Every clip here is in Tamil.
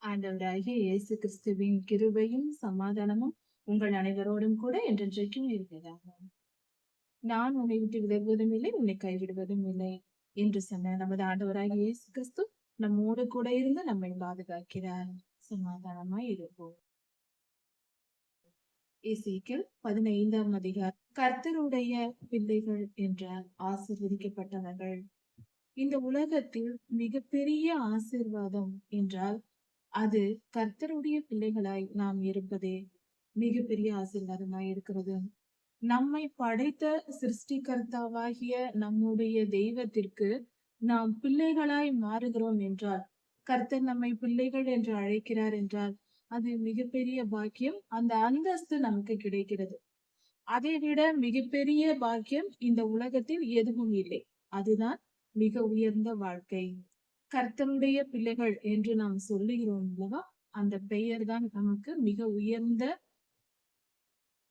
ஆண்டவராகிய இயேசு கிறிஸ்துவின் கிருபையும் சமாதானமும் உங்கள் அனைவரோடும் கூட என்றென்றைக்கும் இருக்கிறதாக. நான் உன்னை விட்டு விலகுவதும் இல்லை, உன்னை கைவிடுவதும் இல்லை என்று சொன்ன நமது ஆண்டவராகிய இயேசு கிறிஸ்து நம்மோடு கூட இருந்து நம்மை பாதுகாக்கிறார். சமாதானமாய் இருப்போம். எசேக்கியேல் 15ஆம் அதிகாரம். கர்த்தருடைய பிள்ளைகள் என்ற ஆசீர்வதிக்கப்பட்டவர்கள். இந்த உலகத்தில் மிகப்பெரிய ஆசீர்வாதம் என்றால் அது கர்த்தருடைய பிள்ளைகளாய் நாம் இருப்பதே மிகப்பெரிய ஆசீர்வாதமாய் இருக்கிறது. நம்மை படைத்த சிருஷ்டிகர்த்தாவாகிய நம்முடைய தெய்வத்திற்கு நாம் பிள்ளைகளாய் மாறுகிறோம் என்றால், கர்த்தர் நம்மை பிள்ளைகள் என்று அழைக்கிறார் என்றால் அது மிகப்பெரிய பாக்கியம். அந்த அந்தஸ்து நமக்கு கிடைக்கிறது. அதை விட மிகப்பெரிய பாக்கியம் இந்த உலகத்தில் எதுவும் இல்லை. அதுதான் மிக உயர்ந்த வாழ்க்கை. கர்த்தருடைய பிள்ளைகள் என்று நாம் சொல்லுகிறோம் அல்லவா, அந்த பெயர் தான் நமக்கு மிக உயர்ந்த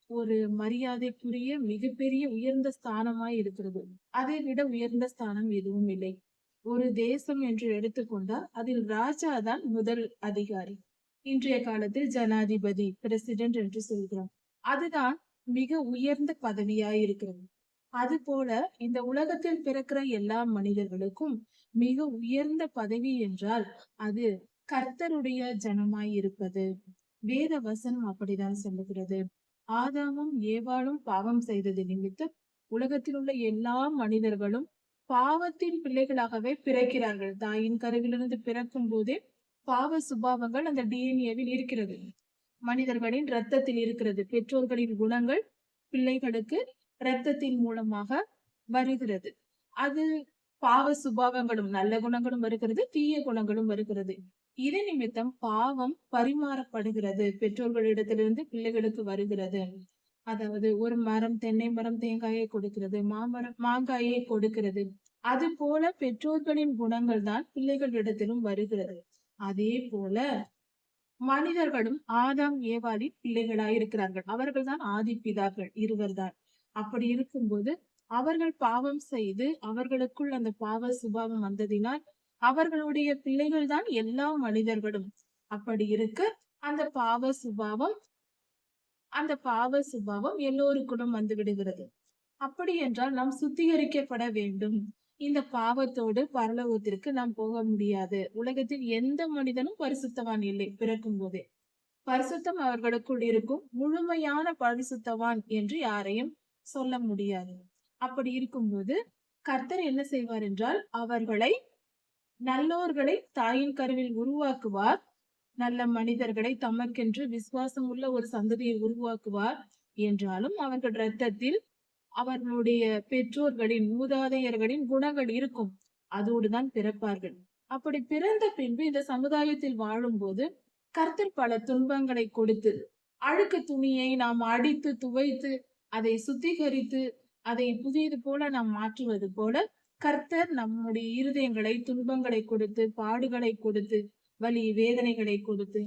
ஒரு மரியாதைக்குரிய மிகப்பெரிய உயர்ந்த ஸ்தானமாய் இருக்கிறது. அதை விட உயர்ந்த ஸ்தானம் எதுவும் இல்லை. ஒரு தேசம் என்று எடுத்துக்கொண்டால் அதில் ராஜா தான் முதல் அதிகாரி. இன்றைய காலத்தில் ஜனாதிபதி, பிரசிடென்ட் என்று சொல்கிறோம். அதுதான் மிக உயர்ந்த பதவியாய் இருக்கிறது. அது போல இந்த உலகத்தில் பிறக்கிற எல்லா மனிதர்களுக்கும் மிக உயர்ந்த பதவி என்றால் அது கர்த்தருடைய ஜனமாய் இருப்பது. வேத வசனம் அப்படிதான் சொல்லுகிறது. ஆதாமும் ஏவாளும் பாவம் செய்தது நிமித்தம் உலகத்தில் உள்ள எல்லா மனிதர்களும் பாவத்தின் பிள்ளைகளாகவே பிறக்கிறார்கள். தாயின் கருவிலிருந்து பிறக்கும் போதே பாவ சுபாவங்கள் அந்த டிஎன்ஏவில் இருக்கிறது. மனிதர்களின் இரத்தத்தில் இருக்கிறது. பெற்றோர்களின் குணங்கள் பிள்ளைகளுக்கு இரத்தத்தின் மூலமாக வருகிறது. அது பாவ சுபாவங்களும் நல்ல குணங்களும் வருகிறது, தீய குணங்களும் வருகிறது. இது நிமித்தம் பாவம் பரிமாறப்படுகிறது, பெற்றோர்களிடத்திலிருந்து பிள்ளைகளுக்கு வருகிறது. அதாவது ஒரு மரம் தென்னை மரம் தேங்காயை கொடுக்கிறது, மாமரம் மாங்காயை கொடுக்கிறது. அது போல பெற்றோர்களின் குணங்கள் தான் பிள்ளைகளிடத்திலும் வருகிறது. அதே போல மனிதர்களும் ஆதாம் ஏவாளின் பிள்ளைகளாயிருக்கிறார்கள். அவர்கள் தான் ஆதி பிதாக்கள், இருவர் தான். அப்படி இருக்கும்போது அவர்கள் பாவம் செய்து அவர்களுக்குள் அந்த பாவ சுபாவம் வந்ததினால் அவர்களுடைய பிள்ளைகள் தான் எல்லா மனிதர்களும். அப்படி இருக்க அந்த பாவ சுபாவம் எல்லோருக்கும் வந்து விடுகிறது. அப்படி என்றால் நாம் சுத்திகரிக்கப்பட வேண்டும். இந்த பாவத்தோடு பரலோகத்திற்கு நாம் போக முடியாது. உலகத்தில் எந்த மனிதனும் பரிசுத்தவான் இல்லை. பிறக்கும் போதே பரிசுத்தம் அவர்களுக்குள் இருக்கும். முழுமையான பரிசுத்தவான் என்று யாரையும் சொல்ல முடியாது. அப்படி இருக்கும்போது கர்த்தர் என்ன செய்வார் என்றால் நல்லோர்களை தாயின் கருவில் உருவாக்குவார். நல்ல மனிதர்களை தமக்கென்று விசுவாசம் உள்ள ஒரு சந்ததியை உருவாக்குவார். என்றாலும் அவர்கள் இரத்தத்தில் அவர்களுடைய பெற்றோர்களின் மூதாதையர்களின் குணங்கள் இருக்கும். அதோடுதான் பிறப்பார்கள். அப்படி பிறந்த பின்பு இந்த சமுதாயத்தில் வாழும் போது கர்த்தர் பல துன்பங்களை கொடுத்து, அழுக்கு துணியை நாம் அடித்து துவைத்து அதை சுத்திகரித்து அதை புதியது போல நாம் மாற்றுவது போல கர்த்தர் நம்முடைய இருதயங்களை துன்பங்களை கொடுத்து, பாடுகளை கொடுத்து, வலி வேதனைகளை கொடுத்து,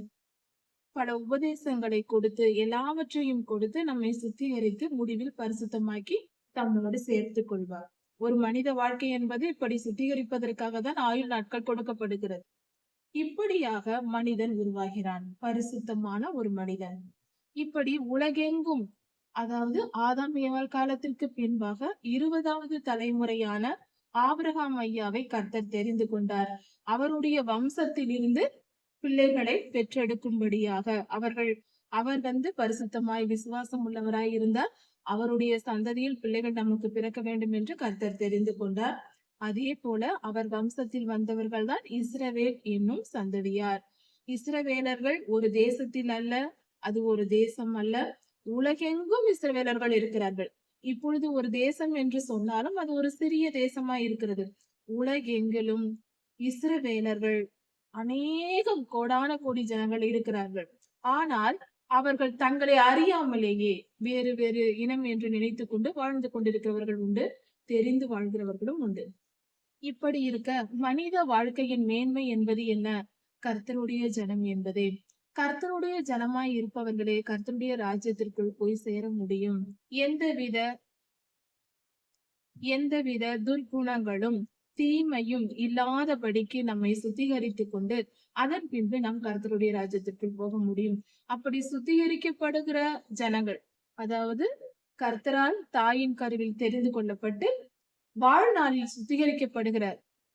பல உபதேசங்களை கொடுத்து, எல்லாவற்றையும் கொடுத்து நம்மை சுத்திகரித்து முடிவில் பரிசுத்தமாக்கி தம்மோடு சேர்த்துக் கொள்வார். ஒரு மனித வாழ்க்கை என்பது இப்படி சுத்திகரிப்பதற்காக தான் ஆயுள் நாட்கள் கொடுக்கப்படுகிறது. இப்படியாக மனிதன் உருவாகிறான், பரிசுத்தமான ஒரு மனிதன். இப்படி உலகெங்கும், அதாவது ஆதாம் ஏவாள் காலத்திற்கு பின்பாக 20வது தலைமுறையான ஆபிரகாம் ஐயாவை கர்த்தர் தெரிந்து கொண்டார். அவருடைய வம்சத்தில் இருந்து பிள்ளைகளை பெற்றெடுக்கும்படியாக அவர் பரிசுத்தமாய் விசுவாசம் உள்ளவராய் இருந்தார். அவருடைய சந்ததியில் பிள்ளைகள் நமக்கு பிறக்க வேண்டும் என்று கர்த்தர் தெரிந்து கொண்டார். அதே போல அவர் வம்சத்தில் வந்தவர்கள் தான் இஸ்ரவேல் என்னும் சந்ததியார். இஸ்ரவேலர்கள் ஒரு தேசத்தில் அல்ல, அது ஒரு தேசம் அல்ல, உலகெங்கும் இஸ்ரவேலர்கள் இருக்கிறார்கள். இப்பொழுது ஒரு தேசம் என்று சொன்னாலும் அது ஒரு சிறிய தேசமாய் இருக்கிறது. உலகெங்கிலும் இஸ்ரவேலர்கள் அநேகம் கோடான கோடி ஜனங்கள் இருக்கிறார்கள். ஆனால் அவர்கள் தங்களை அறியாமலேயே வேறு வேறு இனம் என்று நினைத்துக் கொண்டு வாழ்ந்து கொண்டிருக்கிறவர்கள் உண்டு, தெரிந்து வாழ்கிறவர்களும் உண்டு. இப்படி இருக்க மனித வாழ்க்கையின் மேன்மை என்பது என்ன? கர்த்தருடைய ஜனம் என்பதே. கர்த்தருடைய ஜனமாய் இருப்பவர்களே கர்த்தருடைய ராஜ்யத்திற்குள் போய் சேர முடியும். எந்தவித துர்குணங்களும் தீமையும் இல்லாதபடிக்கு நம்மை சுத்திகரித்துக் கொண்டு அதன் பின்பு நாம் கர்த்தருடைய ராஜ்யத்திற்குள் போக முடியும். அப்படி சுத்திகரிக்கப்படுகிற ஜனங்கள், அதாவது கர்த்தரால் தாயின் கருவில் தெரிந்து கொள்ளப்பட்டு வாழ்நாளில் சுத்திகரிக்கப்படுகிற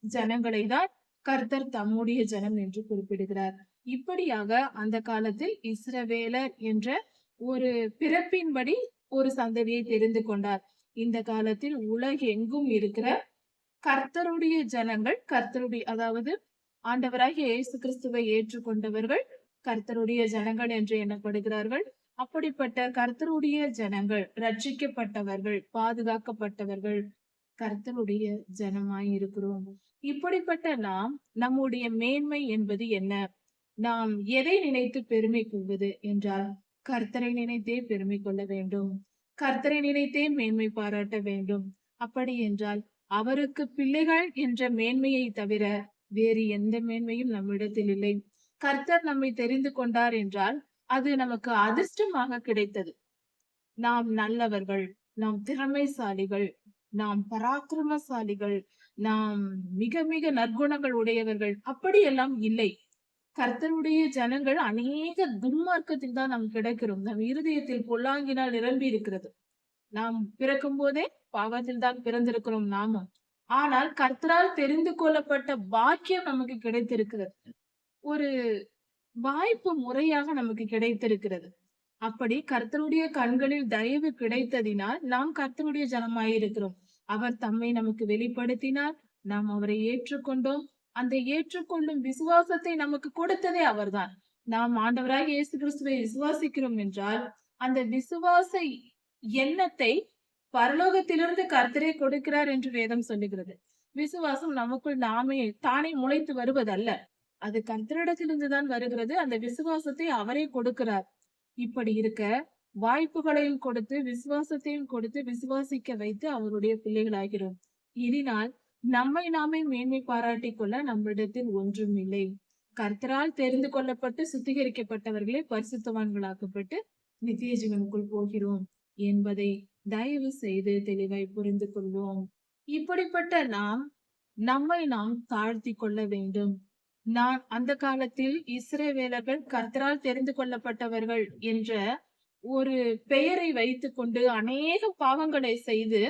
ஜனங்களை தான் கர்த்தர் தம்முடைய ஜனம் என்று குறிப்பிடுகிறார். இப்படியாக அந்த காலத்தில் இஸ்ரவேலர் என்ற ஒரு பிறப்பின்படி ஒரு சந்ததியை தெரிந்து கொண்டார். இந்த காலத்தில் உலகெங்கும் இருக்கிற கர்த்தருடைய ஜனங்கள், கர்த்தருடைய, அதாவது ஆண்டவராகிய இயேசு கிறிஸ்துவை ஏற்றுக்கொண்டவர்கள் கர்த்தருடைய ஜனங்கள் என்று எண்ணப்படுகிறார்கள். அப்படிப்பட்ட கர்த்தருடைய ஜனங்கள், ரட்சிக்கப்பட்டவர்கள், பாதுகாக்கப்பட்டவர்கள் கர்த்தருடைய ஜனமாய் இருக்கிறோம். இப்படிப்பட்ட நாம், நம்முடைய மேன்மை என்பது என்ன? நாம் எதை நினைத்து பெருமை கொள்வது என்றால், கர்த்தரை நினைத்தே பெருமை கொள்ள வேண்டும். கர்த்தரை நினைத்தே மேன்மை பாராட்ட வேண்டும். அப்படி என்றால் அவருக்கு பிள்ளைகள் என்ற மேன்மையை தவிர வேறு எந்த மேன்மையும் நம்மிடத்தில் இல்லை. கர்த்தர் நம்மை தெரிந்து கொண்டார் என்றால் அது நமக்கு அதிர்ஷ்டமாக கிடைத்தது. நாம் நல்லவர்கள், நாம் திறமைசாலிகள், நாம் பராக்கிரமசாலிகள், நாம் மிக மிக நற்குணங்கள் உடையவர்கள், அப்படியெல்லாம் இல்லை. கர்த்தருடைய ஜனங்கள் அநேக துன்மார்க்கத்தில் தான் நாம் கிடைக்கிறோம். நம் இருதயத்தில் பொல்லாங்கினால் நிரம்பி இருக்கிறது. நாம் பிறக்கும் போதே பாவத்தில் தான் பிறந்திருக்கிறோம் நாமும். ஆனால் கர்த்தரால் தெரிந்து கொள்ளப்பட்ட பாக்கியம் நமக்கு கிடைத்திருக்கிறது. ஒரு வாய்ப்பு முறையாக நமக்கு கிடைத்திருக்கிறது. அப்படி கர்த்தருடைய கண்களில் தயவு கிடைத்ததினால் நாம் கர்த்தருடைய ஜனமாயிருக்கிறோம். அவர் தம்மை நமக்கு வெளிப்படுத்தினார், நாம் அவரை ஏற்றுக்கொண்டோம். அந்த ஏற்றுக்கொள்ளும் விசுவாசத்தை நமக்கு கொடுத்ததே அவர்தான். நாம் ஆண்டவராக இயேசு கிறிஸ்துவை விசுவாசிக்கிறோம் என்றால் அந்த விசுவாச எண்ணத்தை பரலோகத்திலிருந்து கர்த்தரே கொடுக்கிறார் என்று வேதம் சொல்லுகிறது. விசுவாசம் நமக்குள் நாமே தானே முளைத்து வருவதல்ல, அது கர்த்தரிடத்திலிருந்து தான் வருகிறது. அந்த விசுவாசத்தை அவரே கொடுக்கிறார். இப்படி இருக்க வாய்ப்புகளையும் கொடுத்து விசுவாசத்தையும் கொடுத்து விசுவாசிக்க வைத்து அவருடைய பிள்ளைகளாகிறோம். இதனால் நம்மை நாமே மேன்மை பாராட்டிக் கொள்ள நம்மிடத்தில் ஒன்றும் இல்லை. கர்த்தரால் தெரிந்து கொள்ளப்பட்டு சுத்திகரிக்கப்பட்டவர்களே பரிசுத்தவான்களாக்கப்பட்டு நித்திய ஜீவனுக்குள் போகிறோம் என்பதை தயவு செய்து தெளிவாய் புரிந்து கொள்வோம். இப்படிப்பட்ட நம்மை நாம் தாழ்த்தி கொள்ள வேண்டும். நான் அந்த காலத்தில் இஸ்ரவேலர்கள் கர்த்தரால் தெரிந்து கொள்ளப்பட்டவர்கள் என்ற ஒரு பெயரை வைத்துக் கொண்டு அநேக பாவங்களை செய்து,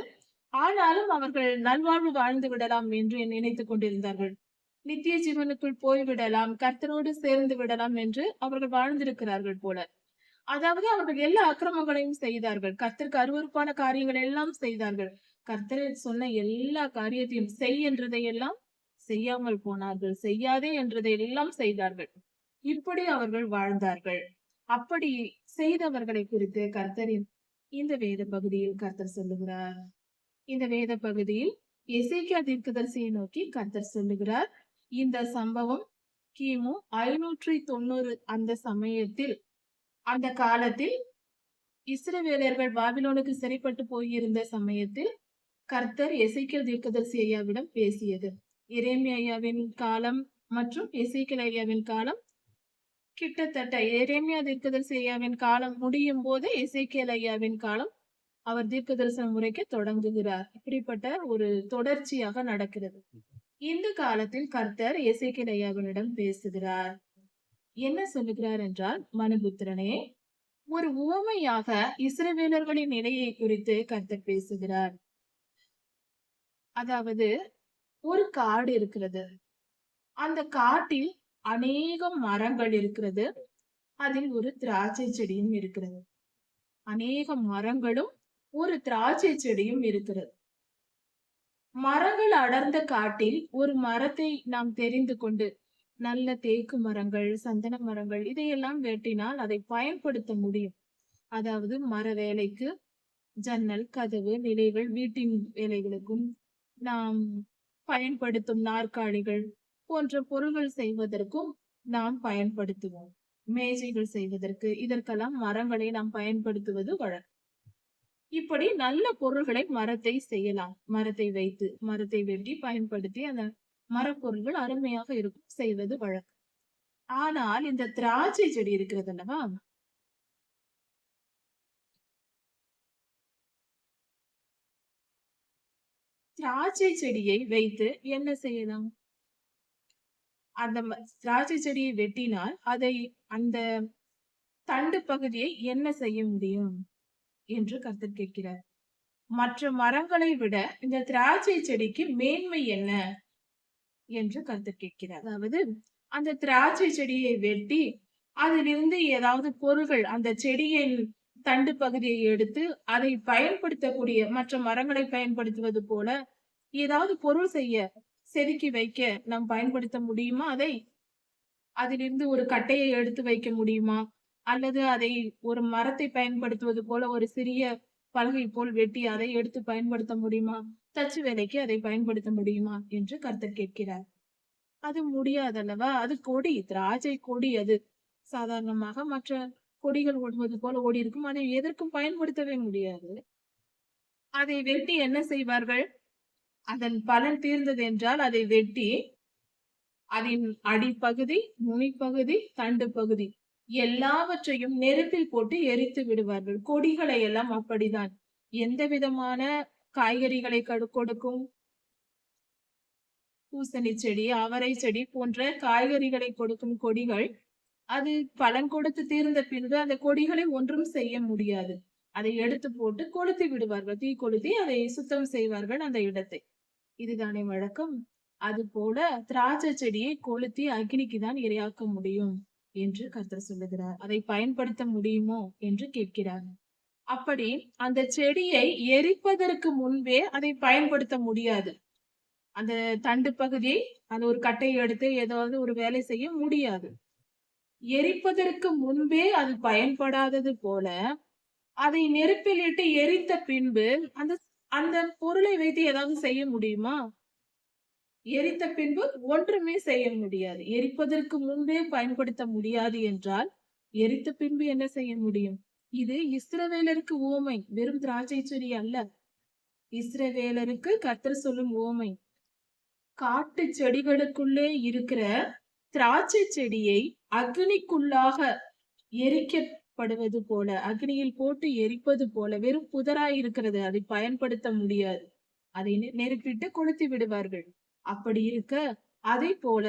ஆனாலும் அவர்கள் நல்வாழ்வு வாழ்ந்து விடலாம் என்று நினைத்துக் கொண்டிருந்தார்கள். நித்திய ஜீவனுக்குள் போய்விடலாம், கர்த்தரோடு சேர்ந்து விடலாம் என்று அவர்கள் வாழ்ந்திருக்கிறார்கள் போல. அதாவது அவர்கள் எல்லா அக்கிரமங்களையும் செய்தார்கள். கர்த்தருக்கு அருவருப்பான காரியங்கள் எல்லாம் செய்தார்கள். கர்த்தர் சொன்ன எல்லா காரியத்தையும் செய் என்றதை எல்லாம் செய்யாமல் போனார்கள். செய்யாதே என்றதை எல்லாம் செய்தார்கள். இப்படி அவர்கள் வாழ்ந்தார்கள். அப்படி செய்தவர்களை குறித்து கர்த்தரின் இந்த வேத பகுதியில் கர்த்தர் சொல்லுகிறார். இந்த வேத பகுதியில் எசேக்கியா தீர்க்கதரிசியை நோக்கி கர்த்தர் சொல்லுகிறார். இந்த சம்பவம் கிமு 590 அந்த சமயத்தில், அந்த காலத்தில் இஸ்ரவேலர்கள் பாபிலோனுக்கு சிறைப்பட்டு போயிருந்த சமயத்தில் கர்த்தர் எசேக்கியேல் தீர்க்கதரிசி ஐயாவிடம் பேசியது. எரேமியா ஐயாவின் காலம் மற்றும் எசேக்கியேல் ஐயாவின் காலம் கிட்டத்தட்ட எரேமியா தீர்க்கதரிசி ஐயாவின் காலம் முடியும் போது எசேக்கியேல் ஐயாவின் காலம் அவர் தீர்க்க தரிசனம் உரைக்க தொடங்குகிறார். இப்படிப்பட்ட ஒரு தொடர்ச்சியாக நடக்கிறது. இந்த காலத்தில் கர்த்தர் எசேக்கியேல் ஐயாவினிடம் பேசுகிறார். என்ன சொல்லுகிறார் என்றால், மனுபுத்திரனே, ஒரு உவமையாக இஸ்ரவேலர்களின் நிலையை குறித்து கர்த்தர் பேசுகிறார். அதாவது ஒரு காடு இருக்கிறது. அந்த காட்டில் அநேக மரங்கள் இருக்கிறது. அதில் ஒரு திராட்சை செடியும் இருக்கிறது. அநேக மரங்களும் ஒரு திராட்சை செடியும் இருக்கிறது. மரங்கள் அடர்ந்த காட்டில் ஒரு மரத்தை நாம் தெரிந்து கொண்டு, நல்ல தேக்கு மரங்கள், சந்தன மரங்கள், இதையெல்லாம் வெட்டினால் அதை பயன்படுத்த முடியும். அதாவது மர வேலைக்கு, ஜன்னல், கதவு, நிலைகள், வீட்டின் வேலைகளுக்கும் நாம் பயன்படுத்தும் நாற்காலிகள் போன்ற பொருள்கள் செய்வதற்கும் நாம் பயன்படுத்துவோம். மேஜைகள் செய்வதற்கு இதற்கெல்லாம் மரங்களை நாம் பயன்படுத்துவது வழக்கம். இப்படி நல்ல பொருள்களை மரத்தை செய்யலாம். மரத்தை வைத்து, மரத்தை வெட்டி பயன்படுத்தி அந்த மரப்பொருள்கள் அருமையாக இருக்கும், செய்வது வழக்கம். ஆனால் இந்த திராட்சை செடி இருக்கிறது அல்லவா, திராட்சை செடியை வைத்து என்ன செய்யலாம்? அந்த திராட்சை செடியை வெட்டினால் அந்த தண்டு பகுதியை என்ன செய்ய முடியும் என்று கர்த்தர் கேட்கிறார். மற்ற மரங்களை விட இந்த திராட்சை செடிக்கு மேன்மை என்ன என்று கர்த்தர் கேட்கிறார். அதாவது அந்த திராட்சை செடியை வெட்டி அதிலிருந்து ஏதாவது பொருள்கள் அந்த செடியின் தண்டு பகுதியை எடுத்து அதை பயன்படுத்தக்கூடிய மற்ற மரங்களை பயன்படுத்துவது போல ஏதாவது பொருள் செய்ய செதுக்கி வைக்க நாம் பயன்படுத்த முடியுமா? அதிலிருந்து ஒரு கட்டையை எடுத்து வைக்க முடியுமா? அல்லது அதை ஒரு மரத்தை பயன்படுத்துவது போல ஒரு சிறிய பலகை போல் வெட்டி அதை எடுத்து பயன்படுத்த முடியுமா? தச்சு வேலைக்கு அதை பயன்படுத்த முடியுமா என்று கர்த்தர் கேட்கிறார். அது முடியாதல்லவா? அது கொடி, திராட்சை கொடி. அது சாதாரணமாக மற்ற கொடிகள் ஓடுவது போல ஓடி இருக்கும். அதை எதற்கும் பயன்படுத்தவே முடியாது. அதை வெட்டி என்ன செய்வார்கள்? அதன் பலன் தீர்ந்தது என்றால் அதை வெட்டி அதன் அடிப்பகுதி, நுனிப்பகுதி, தண்டு பகுதி எல்லாவற்றையும் நெருப்பில் போட்டு எரித்து விடுவார்கள். கொடிகளை எல்லாம் அப்படிதான். எந்த விதமான காய்கறிகளை கொடுக்கும் பூசணி செடி, அவரை செடி போன்ற காய்கறிகளை கொடுக்கும் கொடிகள் அது பலன் கொடுத்து தீர்ந்த பின்பு அந்த கொடிகளை ஒன்றும் செய்ய முடியாது. அதை எடுத்து போட்டு கொளுத்தி விடுவார்கள். தீ கொளுத்தி அதை சுத்தம் செய்வார்கள் அந்த இடத்தை. இதுதானே வழக்கம். அது போல திராட்சை செடியை கொளுத்தி அக்னிக்கு தான் இரையாக்க முடியும் என்று கர்த்தர் சொல்லுகிறார். அதை பயன்படுத்த முடியுமோ என்று கேட்கிறார். அப்படி அந்த செடியை எரிப்பதற்கு முன்பே அதை பயன்படுத்த முடியாது. அந்த தண்டு பகுதியை அந்த ஒரு கட்டையை எடுத்து ஏதாவது ஒரு வேலை செய்ய முடியாது. எரிப்பதற்கு முன்பே அது பயன்படாதது போல அதை நெருப்பில் இட்டு எரித்த பின்பு அந்த அந்த பொருளை வைத்து ஏதாவது செய்ய முடியுமா? எரித்த பின்பு ஒன்றுமே செய்ய முடியாது. எரிப்பதற்கு முன்பே பயன்படுத்த முடியாது என்றால் எரித்த பின்பு என்ன செய்ய முடியும்? இது இஸ்ரவேலருக்கு உவமை, வெறும் திராட்சை செடி அல்ல. இஸ்ரவேலருக்கு கர்த்தர் சொல்லும் உவமை. காட்டு செடிகளுக்குள்ளே இருக்கிற திராட்சை செடியை அக்னிக்குள்ளாக எரிக்கப்படுவது போல, அக்னியில் போட்டு எரிப்பது போல வெறும் புதராய் இருக்கிறது. அதை பயன்படுத்த முடியாது. அதை நெருப்பிட்டு கொளுத்தி விடுவார்கள். அப்படி இருக்க அதை போல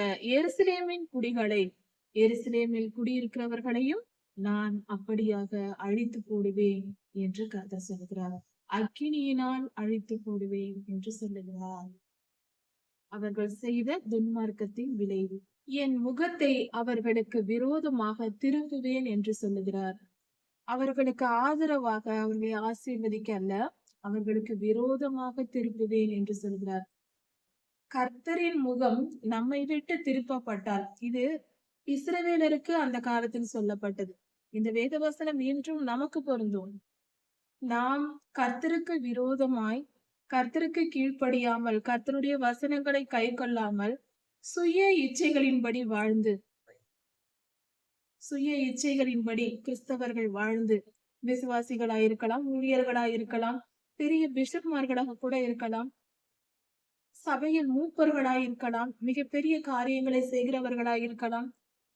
எருசலேமில் குடியிருக்கிறவர்களையும் நான் அப்படியாக அழித்து போடுவேன் என்று கர்த்தர் சொல்கிறார். அக்கினியினால் அழித்து போடுவேன் என்று சொல்லுகிறார். அவர்கள் செய்த துன்மார்க்கத்தின் விளைவு. என் முகத்தை அவர்களுக்கு விரோதமாக திருப்புவேன் என்று சொல்லுகிறார். அவர்களுக்கு ஆதரவாக அவர்களை ஆசீர்வதிக்க அல்ல, அவர்களுக்கு விரோதமாக திருப்புவேன் என்று சொல்கிறார். கர்த்தரின் முகம் நம்மை விட்டு திருப்பப்பட்டால், இது இஸ்ரவேலருக்கு அந்த காலத்தில் சொல்லப்பட்டது. இந்த வேதவசனம் இன்றும் நமக்கு பொருந்தும். நாம் கர்த்தருக்கு விரோதமாய், கர்த்தருக்கு கீழ்ப்படியாமல், கர்த்தருடைய வசனங்களை கை கொள்ளாமல் சுய இச்சைகளின்படி கிறிஸ்தவர்கள் வாழ்ந்து, விசுவாசிகளாயிருக்கலாம், ஊழியர்களாயிருக்கலாம், பெரிய பிஷப்மார்களாக கூட இருக்கலாம், சபையில் மூப்பர்களாயிருக்கலாம், மிகப்பெரிய காரியங்களை செய்கிறவர்களாயிருக்கலாம்,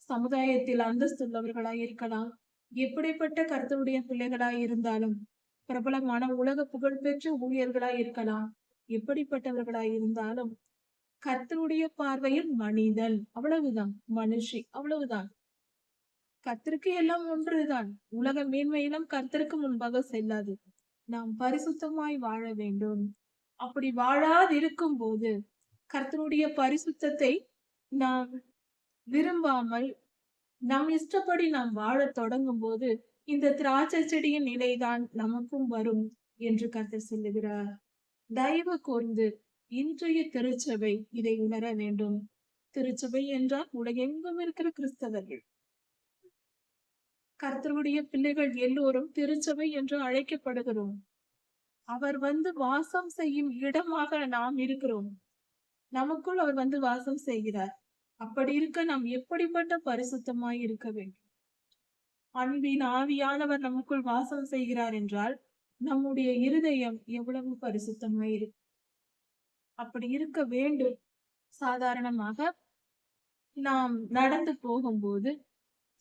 சமுதாயத்தில் அந்தஸ்துள்ளவர்களாயிருக்கலாம், எப்படிப்பட்ட கர்த்தருடைய பிள்ளைகளாயிருந்தாலும், பிரபலமான உலக புகழ்பெற்ற ஊழியர்களாயிருக்கலாம், எப்படிப்பட்டவர்களாயிருந்தாலும் கர்த்தருடைய பார்வையில் மனிதன், அவ்வளவுதான். மனுஷி, அவ்வளவுதான். கர்த்தருக்கு எல்லாம் ஒன்றுதான். உலக மேன்மையிலும் கர்த்தருக்கு முன்பாக செல்லாது. நாம் பரிசுத்தமாய் வாழ வேண்டும். அப்படி வாழாதிருக்கும் போது, கர்த்தருடைய பரிசுத்தத்தை நாம் விரும்பாமல் நம் இஷ்டப்படி நாம் வாழ தொடங்கும் போது இந்த திராட்சை செடியின் நிலைதான் நமக்கும் வரும் என்று கர்த்தர் சொல்லுகிறார். தயவு கூர்ந்து இன்றைய திருச்சபை இதை உணர வேண்டும். திருச்சபை என்றால் உலகெங்கும் இருக்கிற கிறிஸ்தவர்கள், கர்த்தருடைய பிள்ளைகள் எல்லோரும் திருச்சபை என்று அழைக்கப்படுகிறோம். அவர் வந்து வாசம் செய்யும் இடமாக நாம் இருக்கிறோம். நமக்குள் அவர் வந்து வாசம் செய்கிறார். அப்படி இருக்க நாம் எப்படிப்பட்ட பரிசுத்தமாய் இருக்க வேண்டும்? அன்பின் ஆவியானவர் நமக்குள் வாசம் செய்கிறார் என்றால் நம்முடைய இருதயம் எவ்வளவு பரிசுத்தமாய் இருக்கு. அப்படி இருக்க வேண்டும். சாதாரணமாக நாம் நடந்து போகும்போது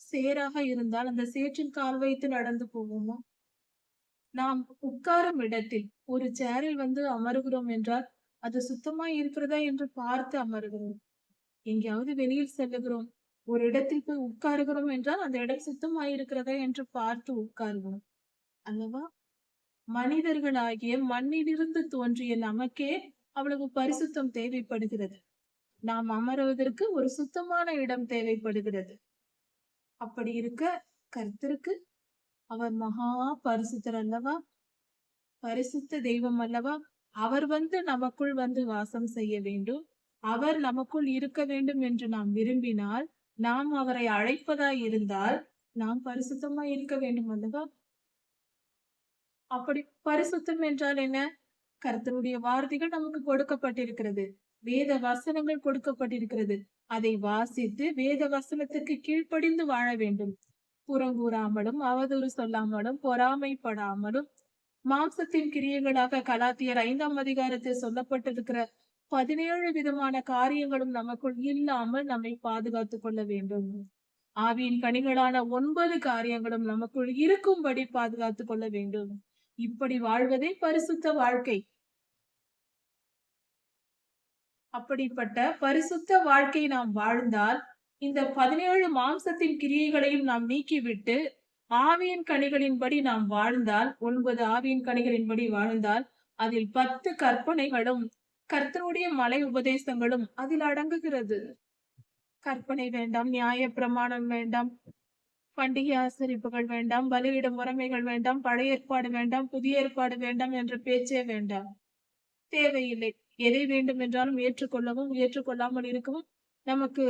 சேராக இருந்தால் அந்த சேற்றில் கால் வைத்து நடந்து போவோமா? நாம் உட்காரும் இடத்தில் ஒரு சேரில் வந்து அமருகிறோம் என்றால் அது சுத்தமா இருக்கிறதா என்று பார்த்து அமருகிறோம். எங்கேயாவது வெளியில் செல்லுகிறோம், ஒரு இடத்தில் போய் உட்காருகிறோம் என்றால் அந்த இடம் சுத்தமாய் இருக்கிறதா என்று பார்த்து உட்காருகிறோம் அல்லவா? மனிதர்களாகிய மண்ணிலிருந்து தோன்றிய நமக்கே அவ்வளவு பரிசுத்தம் தேவைப்படுகிறது. நாம் அமருவதற்கு ஒரு சுத்தமான இடம் தேவைப்படுகிறது. அப்படி இருக்க கர்த்தருக்கு அவர் மகா பரிசுத்தர் அல்லவா? பரிசுத்த தெய்வம் அல்லவா? அவர் நமக்குள் வாசம் செய்ய வேண்டும். அவர் நமக்குள் இருக்க வேண்டும் என்று நாம் விரும்பினால், நாம் அவரை அழைப்பதாய் இருந்தால், நாம் பரிசுத்தமாய் இருக்க வேண்டும் அல்லவா? அப்படி பரிசுத்தம் என்றால் என்ன? கர்த்தருடைய வார்த்தைகள் நமக்கு கொடுக்கப்பட்டிருக்கிறது. வேத வசனங்கள் கொடுக்கப்பட்டிருக்கிறது. அதை வாசித்து வேத வசனத்துக்கு கீழ்ப்படிந்து வாழ வேண்டும். புறங்கூறாமலும், அவதூறு சொல்லாமலும், பொறாமைப்படாமலும், மாம்சத்தின் கிரியைகளாக கலாத்தியர் 5ஆம் அதிகாரத்தில் சொல்லப்பட்டிருக்கிற 17 விதமான காரியங்களும் நமக்குள் இல்லாமல் நம்மை பாதுகாத்துக் கொள்ள வேண்டும். ஆவியின் கனிகளான 9 காரியங்களும் நமக்குள் இருக்கும்படி பாதுகாத்துக் கொள்ள வேண்டும். இப்படி வாழ்வதே பரிசுத்த வாழ்க்கை. அப்படிப்பட்ட பரிசுத்த வாழ்க்கை நாம் வாழ்ந்தால், இந்த 17 மாம்சத்தின் கிரியைகளையும் நாம் நீக்கிவிட்டு ஆவியின் கனிகளின்படி நாம் வாழ்ந்தால், 9 ஆவியின் கனிகளின்படி வாழ்ந்தால், அதில் 10 கற்பனைகளும் கர்த்தருடைய மலை உபதேசங்களும் அதில் அடங்குகிறது. கற்பனை வேண்டாம், நியாய பிரமாணம் வேண்டாம், பண்டிகை ஆசரிப்புகள் வேண்டாம், பலியிட முறைமைகள் வேண்டாம், பழைய ஏற்பாடு வேண்டாம், புதிய ஏற்பாடு வேண்டாம் என்ற பேச்சே வேண்டாம். தேவையில்லை. எதை வேண்டும் என்றாலும் ஏற்றுக்கொள்ளவும் ஏற்றுக்கொள்ளாமல் இருக்கவும் நமக்கு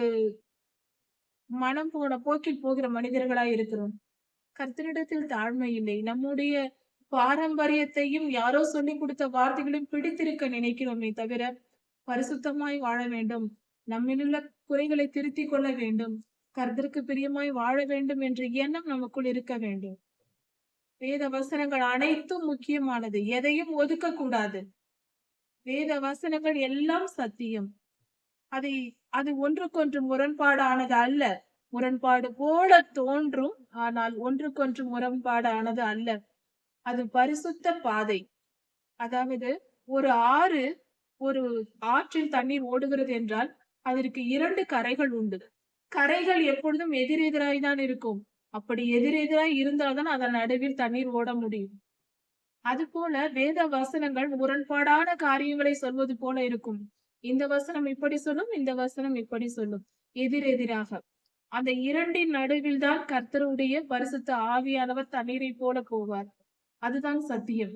மனம் போன போக்கில் போகிற மனிதர்களாய் இருக்கிறோம். கர்த்தரிடத்தில் தாழ்மை இல்லை. நம்முடைய பாரம்பரியத்தையும் யாரோ சொல்லிக் கொடுத்த வார்த்தைகளையும் பிடித்திருக்க நினைக்கிறோமே தவிர, பரிசுத்தமாய் வாழ வேண்டும், நம்மிலுள்ள குறைகளை திருத்திக் கொள்ள வேண்டும், கர்த்தருக்கு பிரியமாய் வாழ வேண்டும் என்ற எண்ணம் நமக்குள் இருக்க வேண்டும். வேத வசனங்கள் அனைத்தும் முக்கியமானது. எதையும் ஒதுக்க கூடாது. வேத வசனங்கள் எல்லாம் சத்தியம். அது ஒன்றுக்கொன்று முரண்பாடானது அல்ல. முரண்பாடு போல தோன்றும், ஆனால் ஒன்றுக்கொன்று முரண்பாடானது அல்ல. அது பரிசுத்த பாதை. அதாவது ஒரு ஆறு, ஒரு ஆற்றில் தண்ணீர் ஓடுகிறது என்றால் அதற்கு 2 கரைகள் உண்டு. கரைகள் எப்பொழுதும் எதிரெதிராய் தான் இருக்கும். அப்படி எதிரெதிராய் இருந்தால்தான் அதன் நடுவில் தண்ணீர் ஓட முடியும். அதுபோல வேத வசனங்கள் முரண்பாடான காரியங்களை சொல்வது போல இருக்கும். இந்த வசனம் இப்படி சொல்லும், இந்த வசனம் இப்படி சொல்லும், எதிரெதிராக. அந்த 2ன் நடுவில் தான் கர்த்தருடைய பரிசுத்த ஆவியானவர் தண்ணீரை போல போவார். அதுதான் சத்தியம்.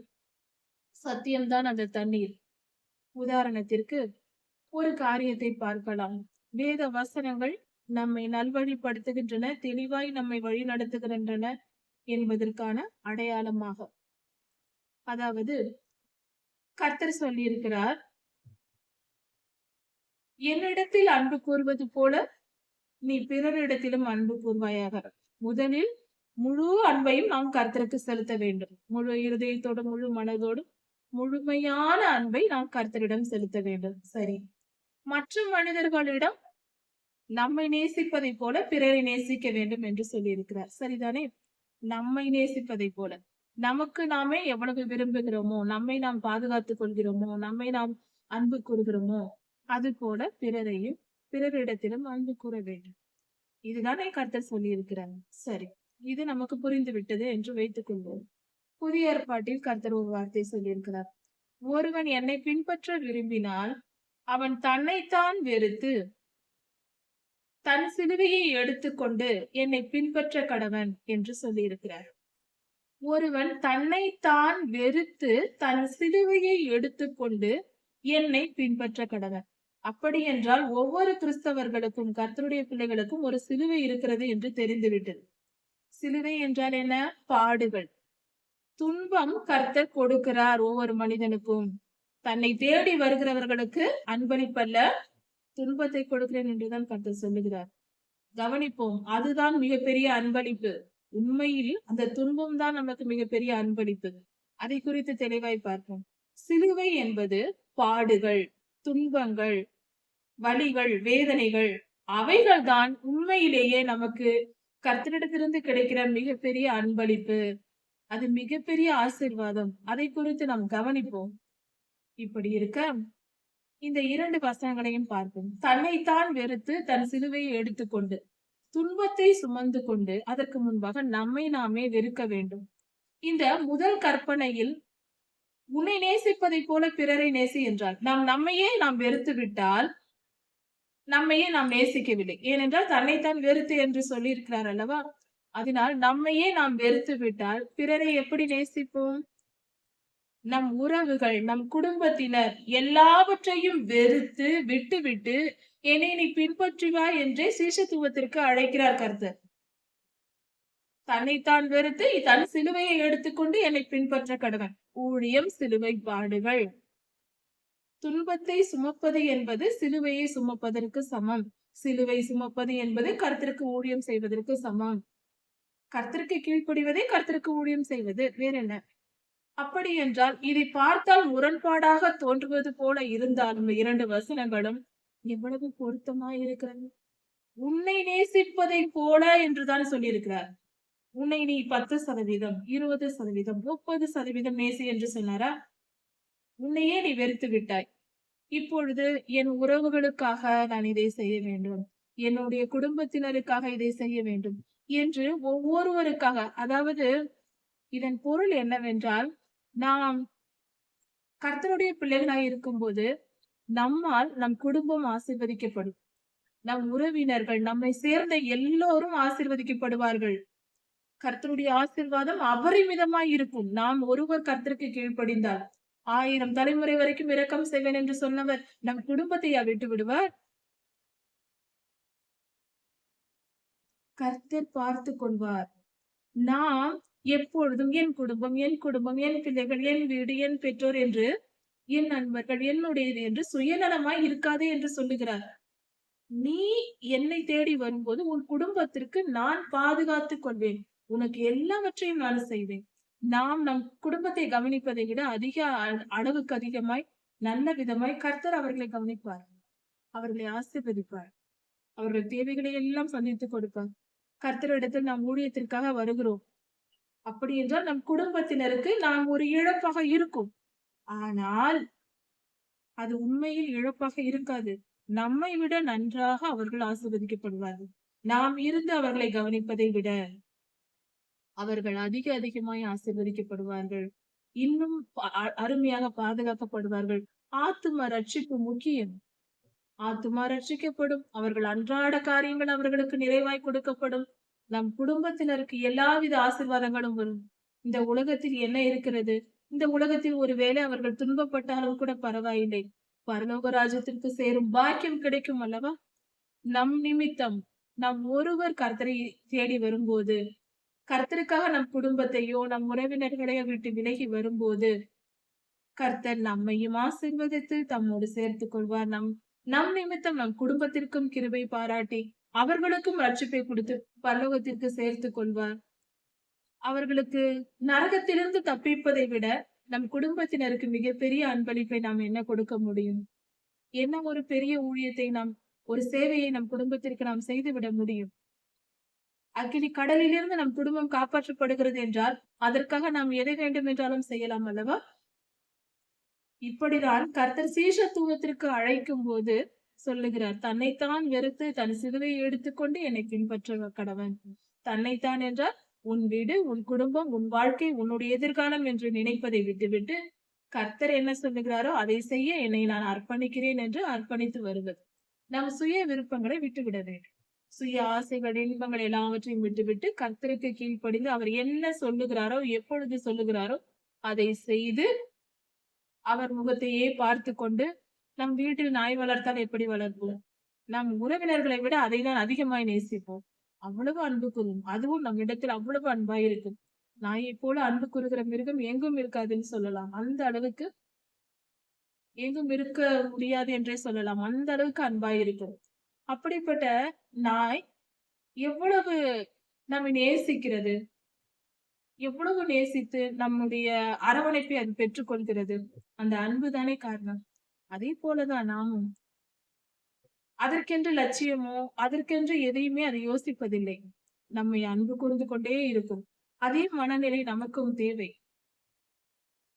சத்தியம்தான் அந்த தண்ணீர். உதாரணத்திற்கு ஒரு காரியத்தை பார்க்கலாம். வேத வசனங்கள் நம்மை நல்வழிப்படுத்துகின்றன, தெளிவாய் நம்மை வழி நடத்துகின்றன என்பதற்கான அடையாளமாக. அதாவது கர்த்தர் சொல்லி இருக்கிறார், என்னிடத்தில் அன்பு கூறுவது போல நீ பிறரிடத்திலும் அன்பு கூர்வாயாக. முதலில் முழு அன்பையும் நாம் கர்த்தருக்கு செலுத்த வேண்டும். முழு இருதயத்தோடு, முழு மனதோடு முழுமையான அன்பை நாம் கர்த்தரிடம் செலுத்த வேண்டும். சரி, மற்ற மனிதர்களிடம் நம்மை நேசிப்பதை போல பிறரை நேசிக்க வேண்டும் என்று சொல்லி இருக்கிறார். சரிதானே? நம்மை நேசிப்பதை போல, நமக்கு நாமே எவ்வளவு விரும்புகிறோமோ, நம்மை நாம் பாதுகாத்துக் கொள்கிறோமோ, நம்மை நாம் அன்பு கூறுகிறோமோ, அது போல பிறரிடத்திலும் அன்பு கூற வேண்டும். இதுதானே கர்த்தர் சொல்லி இருக்கிறாங்க. சரி, இது நமக்கு புரிந்து விட்டது என்று வைத்துக் கொள்வோம். புதிய ஏற்பாட்டில் கர்த்தர் ஒரு வார்த்தை சொல்லியிருக்கிறார். ஒருவன் என்னை பின்பற்ற விரும்பினால் அவன் தன்னைத்தான் வெறுத்து தன் சிலுவையை எடுத்துக்கொண்டு என்னை பின்பற்ற கடவன் என்று சொல்லி இருக்கிறார். ஒருவன் தன்னைத்தான் வெறுத்து தன் சிலுவையை எடுத்துக்கொண்டு என்னை பின்பற்ற கடவன். அப்படி என்றால் ஒவ்வொரு கிறிஸ்தவர்களுக்கும், கர்த்தருடைய பிள்ளைகளுக்கும் ஒரு சிலுவை இருக்கிறது என்று தெரிந்துவிட்டது. சிலுவை என்றால் என்ன? பாடுகள், துன்பம் கர்த்தர் கொடுக்கிறார் ஒவ்வொரு மனிதனுக்கும். தன்னை தேடி வருகிறவர்களுக்கு அன்பளிப்பல்ல, துன்பத்தை கொடுக்கிறேன் என்றுதான் கர்த்தர் சொல்லுகிறார். கவனிப்போம், அதுதான் மிகப்பெரிய அன்பளிப்பு. உண்மையில் அந்த துன்பம் தான் நமக்கு மிகப்பெரிய அன்பளிப்பு. அதை குறித்து தெளிவாய் பார்ப்போம். சிலுவை என்பது பாடுகள், துன்பங்கள், வலிகள், வேதனைகள், அவைகள் தான் உண்மையிலேயே நமக்கு கர்த்தரிடத்திலிருந்து கிடைக்கிற மிகப்பெரிய அன்பளிப்பு. அது மிகப்பெரிய ஆசீர்வாதம். அதை குறித்து நாம் கவனிப்போம். இப்படி இருக்க இந்த 2 வசனங்களையும் பார்ப்போம். தன்னைத்தான் வெறுத்து தன் சிலுவையை எடுத்துக்கொண்டு, துன்பத்தை சுமந்து கொண்டு, அதற்கு முன்பாக நம்மை நாமே வெறுக்க வேண்டும். இந்த முதல் கற்பனையில் உன்னை நேசிப்பதைப் போல பிறரை நேசி என்றார். நம்மையே நாம் வெறுத்து விட்டால், நம்மையே நாம் நேசிக்கவில்லை. ஏனென்றால் தன்னைத்தான் வெறுத்து என்று சொல்லியிருக்கிறார் அல்லவா? அதனால் நம்மையே நாம் வெறுத்து விட்டால், பிறரை எப்படி நேசிப்போம்? நம் உறவுகள், நம் குடும்பத்தினர் எல்லாவற்றையும் வெறுத்து விட்டுவிட்டு, என்னை நீ பின்பற்றி வா என்றே சீஷத்துவத்திற்கு அழைக்கிறார் கர்த்தர். தன்னைத்தான் வெறுத்து தன் சிலுவையை எடுத்துக்கொண்டு என்னை பின்பற்ற கடவன். ஊழியம், சிலுவை பாடுகள். துன்பத்தை சுமப்பது என்பது சிலுவையை சுமப்பதற்கு சமம். சிலுவை சுமப்பது என்பது கர்த்தருக்கு ஊழியம் செய்வதற்கு சமம். கர்த்தருக்கு கீழ்ப்படிவதே கர்த்தருக்கு ஊழியம் செய்வது. வேற என்ன? அப்படி என்றால் இதை பார்த்தால் முரண்பாடாக தோன்றுவது போல இருந்தாலும் 2 வசனங்களும் எவ்வளவு பொருத்தமாய் இருக்கிறது. உன்னை நேசிப்பதை போல என்றுதான் சொல்லியிருக்கிறார். உன்னை நீ 10%, 20%, 30% நேசி என்று சொன்னாரா? உன்னையே நீ வெறுத்து விட்டாய். இப்பொழுது என் உறவுகளுக்காக நான் இதை செய்ய வேண்டும், என்னுடைய குடும்பத்தினருக்காக இதை செய்ய வேண்டும் என்று ஒவ்வொருவருக்காக, அதாவது இதன் பொருள் என்னவென்றால், நாம் கர்த்தருடைய பிள்ளைகளாய் இருக்கும்போது நம்மால் நம் குடும்பம் ஆசீர்வதிக்கப்படும். நம் உறவினர்கள், நம்மை சேர்ந்த எல்லோரும் ஆசீர்வதிக்கப்படுவார்கள். கர்த்தருடைய ஆசீர்வாதம் அபரிமிதமாய் இருக்கும். நாம் ஒருவர் கர்த்தருக்கு கீழ்ப்படிந்தால் 1000 தலைமுறை வரைக்கும் இரக்கம் செய்வேன் என்று சொன்னவர் நம் குடும்பத்தை விட்டு விடுவார்? கர்த்தர் பார்த்து கொள்வார். நாம் எப்பொழுதும் என் குடும்பம், என் குடும்பம், என் பிள்ளைகள், என் வீடு, என் பெற்றோர் என்று, என் நண்பர்கள், என்னுடையது என்று சுயநலமாய் இருக்காதே என்று சொல்லுகிறார். நீ என்னை தேடி வரும்போது உன் குடும்பத்திற்கு நான் பாதுகாத்துக் கொள்வேன். உனக்கு எல்லாவற்றையும் நான் செய்வேன். நாம் நம் குடும்பத்தை கவனிப்பதை விட அதிக அளவுக்கு அதிகமாய் நல்ல விதமாய் கர்த்தர் அவர்களை கவனிப்பார். அவர்களை ஆசீர்வதிப்பார். அவர்கள் தேவைகளை எல்லாம் சந்தித்துக் கொடுப்பார். கர்த்தரிடத்தில் நாம் ஊழியத்திற்காக வருகிறோம். அப்படி என்றால் நம் குடும்பத்தினருக்கு நாம் ஒரு இழப்பாக இருக்கும். ஆனால் அது உண்மையில் இழப்பாக இருக்காது. நம்மை விட நன்றாக அவர்கள் ஆசீர்வதிக்கப்படுவார்கள். நாம் இருந்து அவர்களை கவனிப்பதை விட அவர்கள் அதிகமாய் ஆசீர்வதிக்கப்படுவார்கள். இன்னும் அருமையாக பாதுகாக்கப்படுவார்கள். ஆத்தும ரட்சிப்பு முக்கியம். ஆத்துமா ரட்சிக்கப்படும். அவர்கள் அன்றாட காரியங்கள் அவர்களுக்கு நிறைவாய் கொடுக்கப்படும். நம் குடும்பத்தினருக்கு எல்லாவித ஆசீர்வாதங்களும் வரும். இந்த உலகத்தில் என்ன இருக்கிறது? இந்த உலகத்தில் ஒருவேளை அவர்கள் துன்பப்பட்டாலும் கூட பரவாயில்லை. பரலோக ராஜ்யத்திற்கு சேரும் பாக்கியம் கிடைக்கும் அல்லவா? நம் நிமித்தம் நம் ஒருவர் கர்த்தரை தேடி வரும்போது, கர்த்தருக்காக நம் குடும்பத்தையோ நம் உறவினர்களையோ விட்டு விலகி வரும்போது, கர்த்தர் நம்மையும் ஆசீர்வதித்து தம்மோடு சேர்த்துக் கொள்வார். நம் நிமித்தம் நம் குடும்பத்திற்கும் கிருபை பாராட்டி அவர்களுக்கும் ரட்சிப்பை கொடுத்து பரலோகத்திற்கு சேர்த்துக் கொள்வார். அவர்களுக்கு நரகத்திலிருந்து தப்பிப்பதை விட நம் குடும்பத்தினருக்கு மிகப்பெரிய அன்பளிப்பை நாம் என்ன கொடுக்க முடியும்? என்ன ஒரு பெரிய ஊழியத்தை ஒரு சேவையை நம் குடும்பத்திற்கு நாம் செய்துவிட முடியும்? அக்கினி கடலிலிருந்து நம் குடும்பம் காப்பாற்றப்படுகிறது என்றால் அதற்காக நாம் எதை வேண்டும் என்றாலும் செய்யலாம் அல்லவா? இப்படிதான் கர்த்தர் சீஷத்துவத்திற்கு அழைக்கும் போது சொல்லுகிறார், தன்னைத்தான் வெறுத்து தன் சிலுவையை எடுத்துக்கொண்டு என்னை பின்பற்ற கடவன். தன்னைத்தான் என்றால் உன் வீடு, உன் குடும்பம், உன் வாழ்க்கை, உன்னுடைய எதிர்காலம் என்று நினைப்பதை விட்டுவிட்டு கர்த்தர் என்ன சொல்லுகிறாரோ அதை செய்ய என்னை நான் அர்ப்பணிக்கிறேன் என்று அர்ப்பணித்து வருவது. நம் சுய விருப்பங்களை விட்டுவிட வேண்டும். சுய ஆசைகள், இன்பங்கள் எல்லாவற்றையும் விட்டுவிட்டு கர்த்தருக்கு கீழ்ப்படிந்து அவர் என்ன சொல்லுகிறாரோ, எப்பொழுது சொல்லுகிறாரோ அதை செய்து அவர் முகத்தையே பார்த்து கொண்டு, நம் வீட்டில் நாய் வளர்த்தால் எப்படி வளர்ப்போம்? நம் உறவினர்களை விட அதைதான் அதிகமாய் நேசிப்போம். அவ்வளவு அன்பு கூறும். அதுவும் நம் இடத்தில் அவ்வளவு அன்பாய் இருக்கும். நாயை போல அன்பு கூறுகிற மிருகம் எங்கும் இருக்காதுன்னு சொல்லலாம். அந்த அளவுக்கு எங்கும் இருக்க முடியாது என்றே சொல்லலாம். அந்த அளவுக்கு அன்பாய் இருக்கும். அப்படிப்பட்ட நாய் எவ்வளவு நம்மை நேசிக்கிறது, எவ்வளவு நேசித்து நம்முடைய அரவணைப்பை அது பெற்றுக்கொள்கிறது. அந்த அன்புதானே காரணம். அதே போலதான் நாமும் அதற்கென்று லட்சியமோ அதற்கென்று எதையுமே அதை யோசிப்பதில்லை. நம்மை அன்பு கூர்ந்து கொண்டே இருக்கும். அதே மனநிலை நமக்கும் தேவை.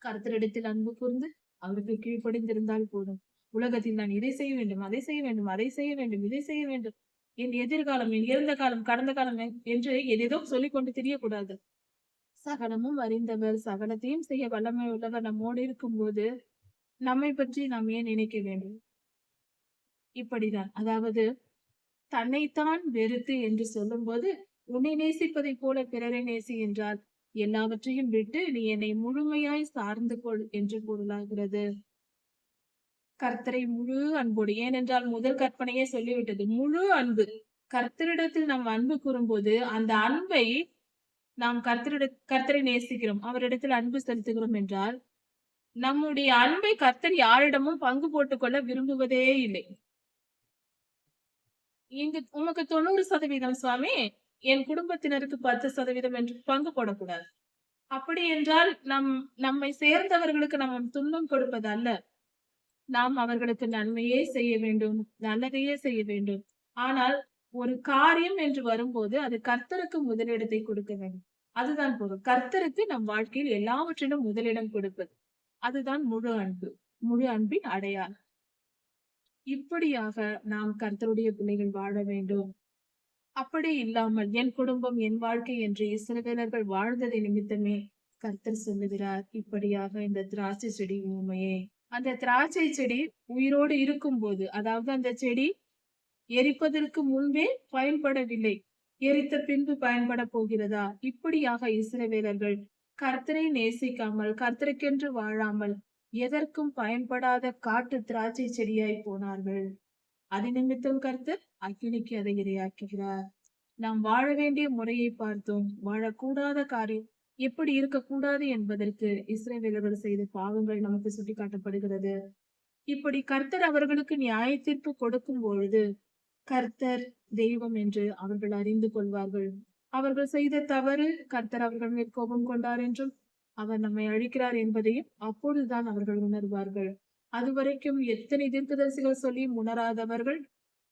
கர்த்தரிடத்தில் அன்பு கூர்ந்து அவருக்கு கீழ்ப்படிந்திருந்தால் போதும். உலகத்தில் நான் இதை செய்ய வேண்டும், அதை செய்ய வேண்டும், அதை செய்ய வேண்டும், இதை செய்ய வேண்டும். என் எதிர்காலம், என் இறந்த காலம், கடந்த காலம் என்று எதேதோ சொல்லிக் கொண்டு தெரியக்கூடாது. சகலமும் அறிந்தவர், சகலத்தையும் செய்ய வல்லமை உள்ளவர் நம்மோடு இருக்கும்போது நம்மை பற்றி நாம் ஏன் நினைக்க வேண்டும்? இப்படிதான். அதாவது தன்னைத்தான் வெறுத்து என்று சொல்லும்போது, உன்னை நேசிப்பதைப் போல பிறரை நேசி என்றால், எல்லாவற்றையும் விட்டு நீ என்னை முழுமையாய் சார்ந்து கொள் என்று பொருளாகிறது. கர்த்தரை முழு அன்போடு, ஏனென்றால் முதல் கற்பனையே சொல்லிவிட்டது, முழு அன்பு. கர்த்தரிடத்தில் நாம் அன்பு கூறும்போது அந்த அன்பை நாம் கர்த்தரை நேசிக்கிறோம், அவரிடத்தில் அன்பு செலுத்துகிறோம் என்றால், நம்முடைய அன்பை கர்த்தர் யாரிடமும் பங்கு போட்டுக் கொள்ள விரும்புவதே இல்லை. இங்கு உமக்கு 90% சுவாமி, என் குடும்பத்தினருக்கு 10% என்று பங்கு போடக்கூடாது. அப்படி என்றால் நம்மை சேர்ந்தவர்களுக்கு நாம் துன்பம் கொடுப்பது அல்ல. நாம் அவர்களுக்கு நன்மையே செய்ய வேண்டும், நல்லதையே செய்ய வேண்டும். ஆனால் ஒரு காரியம் என்று வரும்போது அது கர்த்தருக்கு முதலிடத்தை கொடுக்க வேண்டும். அதுதான் பொருள். கர்த்தருக்கு நம் வாழ்க்கையில் எல்லாவற்றிலும் முதலிடம் கொடுப்பது. அதுதான் முழு அன்பு, முழு அன்பின் அடையாளம். இப்படியாக நாம் கர்த்தருடைய பிள்ளைகள் வாழ வேண்டும். அப்படி இல்லாமல் என் குடும்பம் என் வாழ்க்கை என்று இஸ்ரவேலர்கள் வாழ்ந்ததை நிமித்தமே கர்த்தர் சொல்லுகிறார், இப்படியாக இந்த திராட்சை செடி ஊமையே. அந்த திராட்சை செடி உயிரோடு இருக்கும் போது, அதாவது அந்த செடி எரிப்பதற்கு முன்பே பயன்படவில்லை, எரித்த பின்பு பயன்பட போகிறதா? இப்படியாக இஸ்ரவேலர்கள் கர்த்தரை நேசிக்காமல், கர்த்தருக்கென்று வாழாமல், எதற்கும் பயன்படாத காட்டு திராட்சை செடியாய் போனார்கள். அது நிமித்தம் கர்த்தர் அக்கினிக்கு அதை இரையாக்குகிறார். நாம் வாழ வேண்டிய முறையை பார்த்தோம். வாழக்கூடாத காரியம் எப்படி இருக்கக்கூடாது என்பதற்கு இஸ்ரவேலர்கள் செய்த பாவங்கள் நமக்கு சுட்டிக்காட்டப்படுகிறது. இப்படி கர்த்தர் அவர்களுக்கு நியாய தீர்ப்பு கொடுக்கும் பொழுது கர்த்தர் தெய்வம் என்று அவர்கள் அறிந்து கொள்வார்கள். அவர்கள் செய்த தவறு கர்த்தர் அவர்கள் மேல் கோபம் கொண்டார் என்றும், அவர் நம்மை அழிக்கிறார் என்பதையும் அப்பொழுதுதான் அவர்கள் உணர்வார்கள். அதுவரைக்கும் எத்தனை தீர்க்கதரிசிகள் சொல்லி உணராதவர்கள்,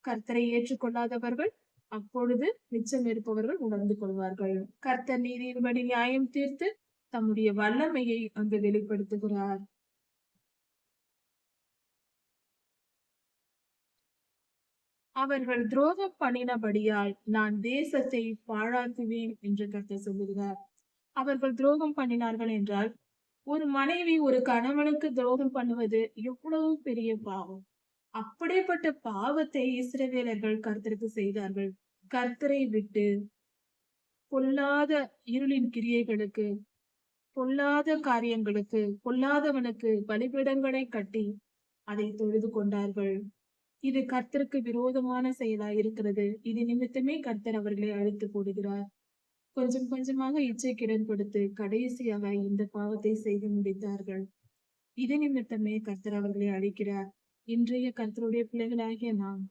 கர்த்தரை ஏற்றுக்கொள்ளாதவர்கள், அப்பொழுது மிச்சம் இருப்பவர்கள் உணர்ந்து கொள்வார்கள். கர்த்தர் நீதியின்படி நியாயம் தீர்த்து தம்முடைய வல்லமையை அங்கு வெளிப்படுத்துகிறார். அவர்கள் துரோகம் பண்ணினபடியால் நான் தேசத்தை பாழாக்குவேன் என்று கர்த்தர் சொல்லுகிறார். அவர்கள் துரோகம் பண்ணினார்கள் என்றால், ஒரு மனைவி ஒரு கணவனுக்கு துரோகம் பண்ணுவது எவ்வளவு பெரிய பாவம். அப்படிப்பட்ட பாவத்தை இஸ்ரவேலர்கள் கர்த்தருக்கு செய்தார்கள். கர்த்தரை விட்டு பொல்லாத இருளின் கிரியைகளுக்கு, பொல்லாத காரியங்களுக்கு, பொல்லாதவனுக்கு பலிபீடங்களை கட்டி அதை தொழுது கொண்டார்கள். இது கர்த்தருக்கு விரோதமான செயலாய் இருக்கிறது. இது நிமித்தமே கர்த்தர் அவர்களை அழைத்து போடுகிறார். கொஞ்சம் கொஞ்சமாக இச்சைக்கிடம் கொடுத்து கடைசியாக இந்த பாவத்தை செய்து முடித்தார்கள். இது நிமித்தமே கர்த்தர் அவர்களை அழைக்கிறார். இன்றைய கர்த்தருடைய பிள்ளைகளாகிய நாம்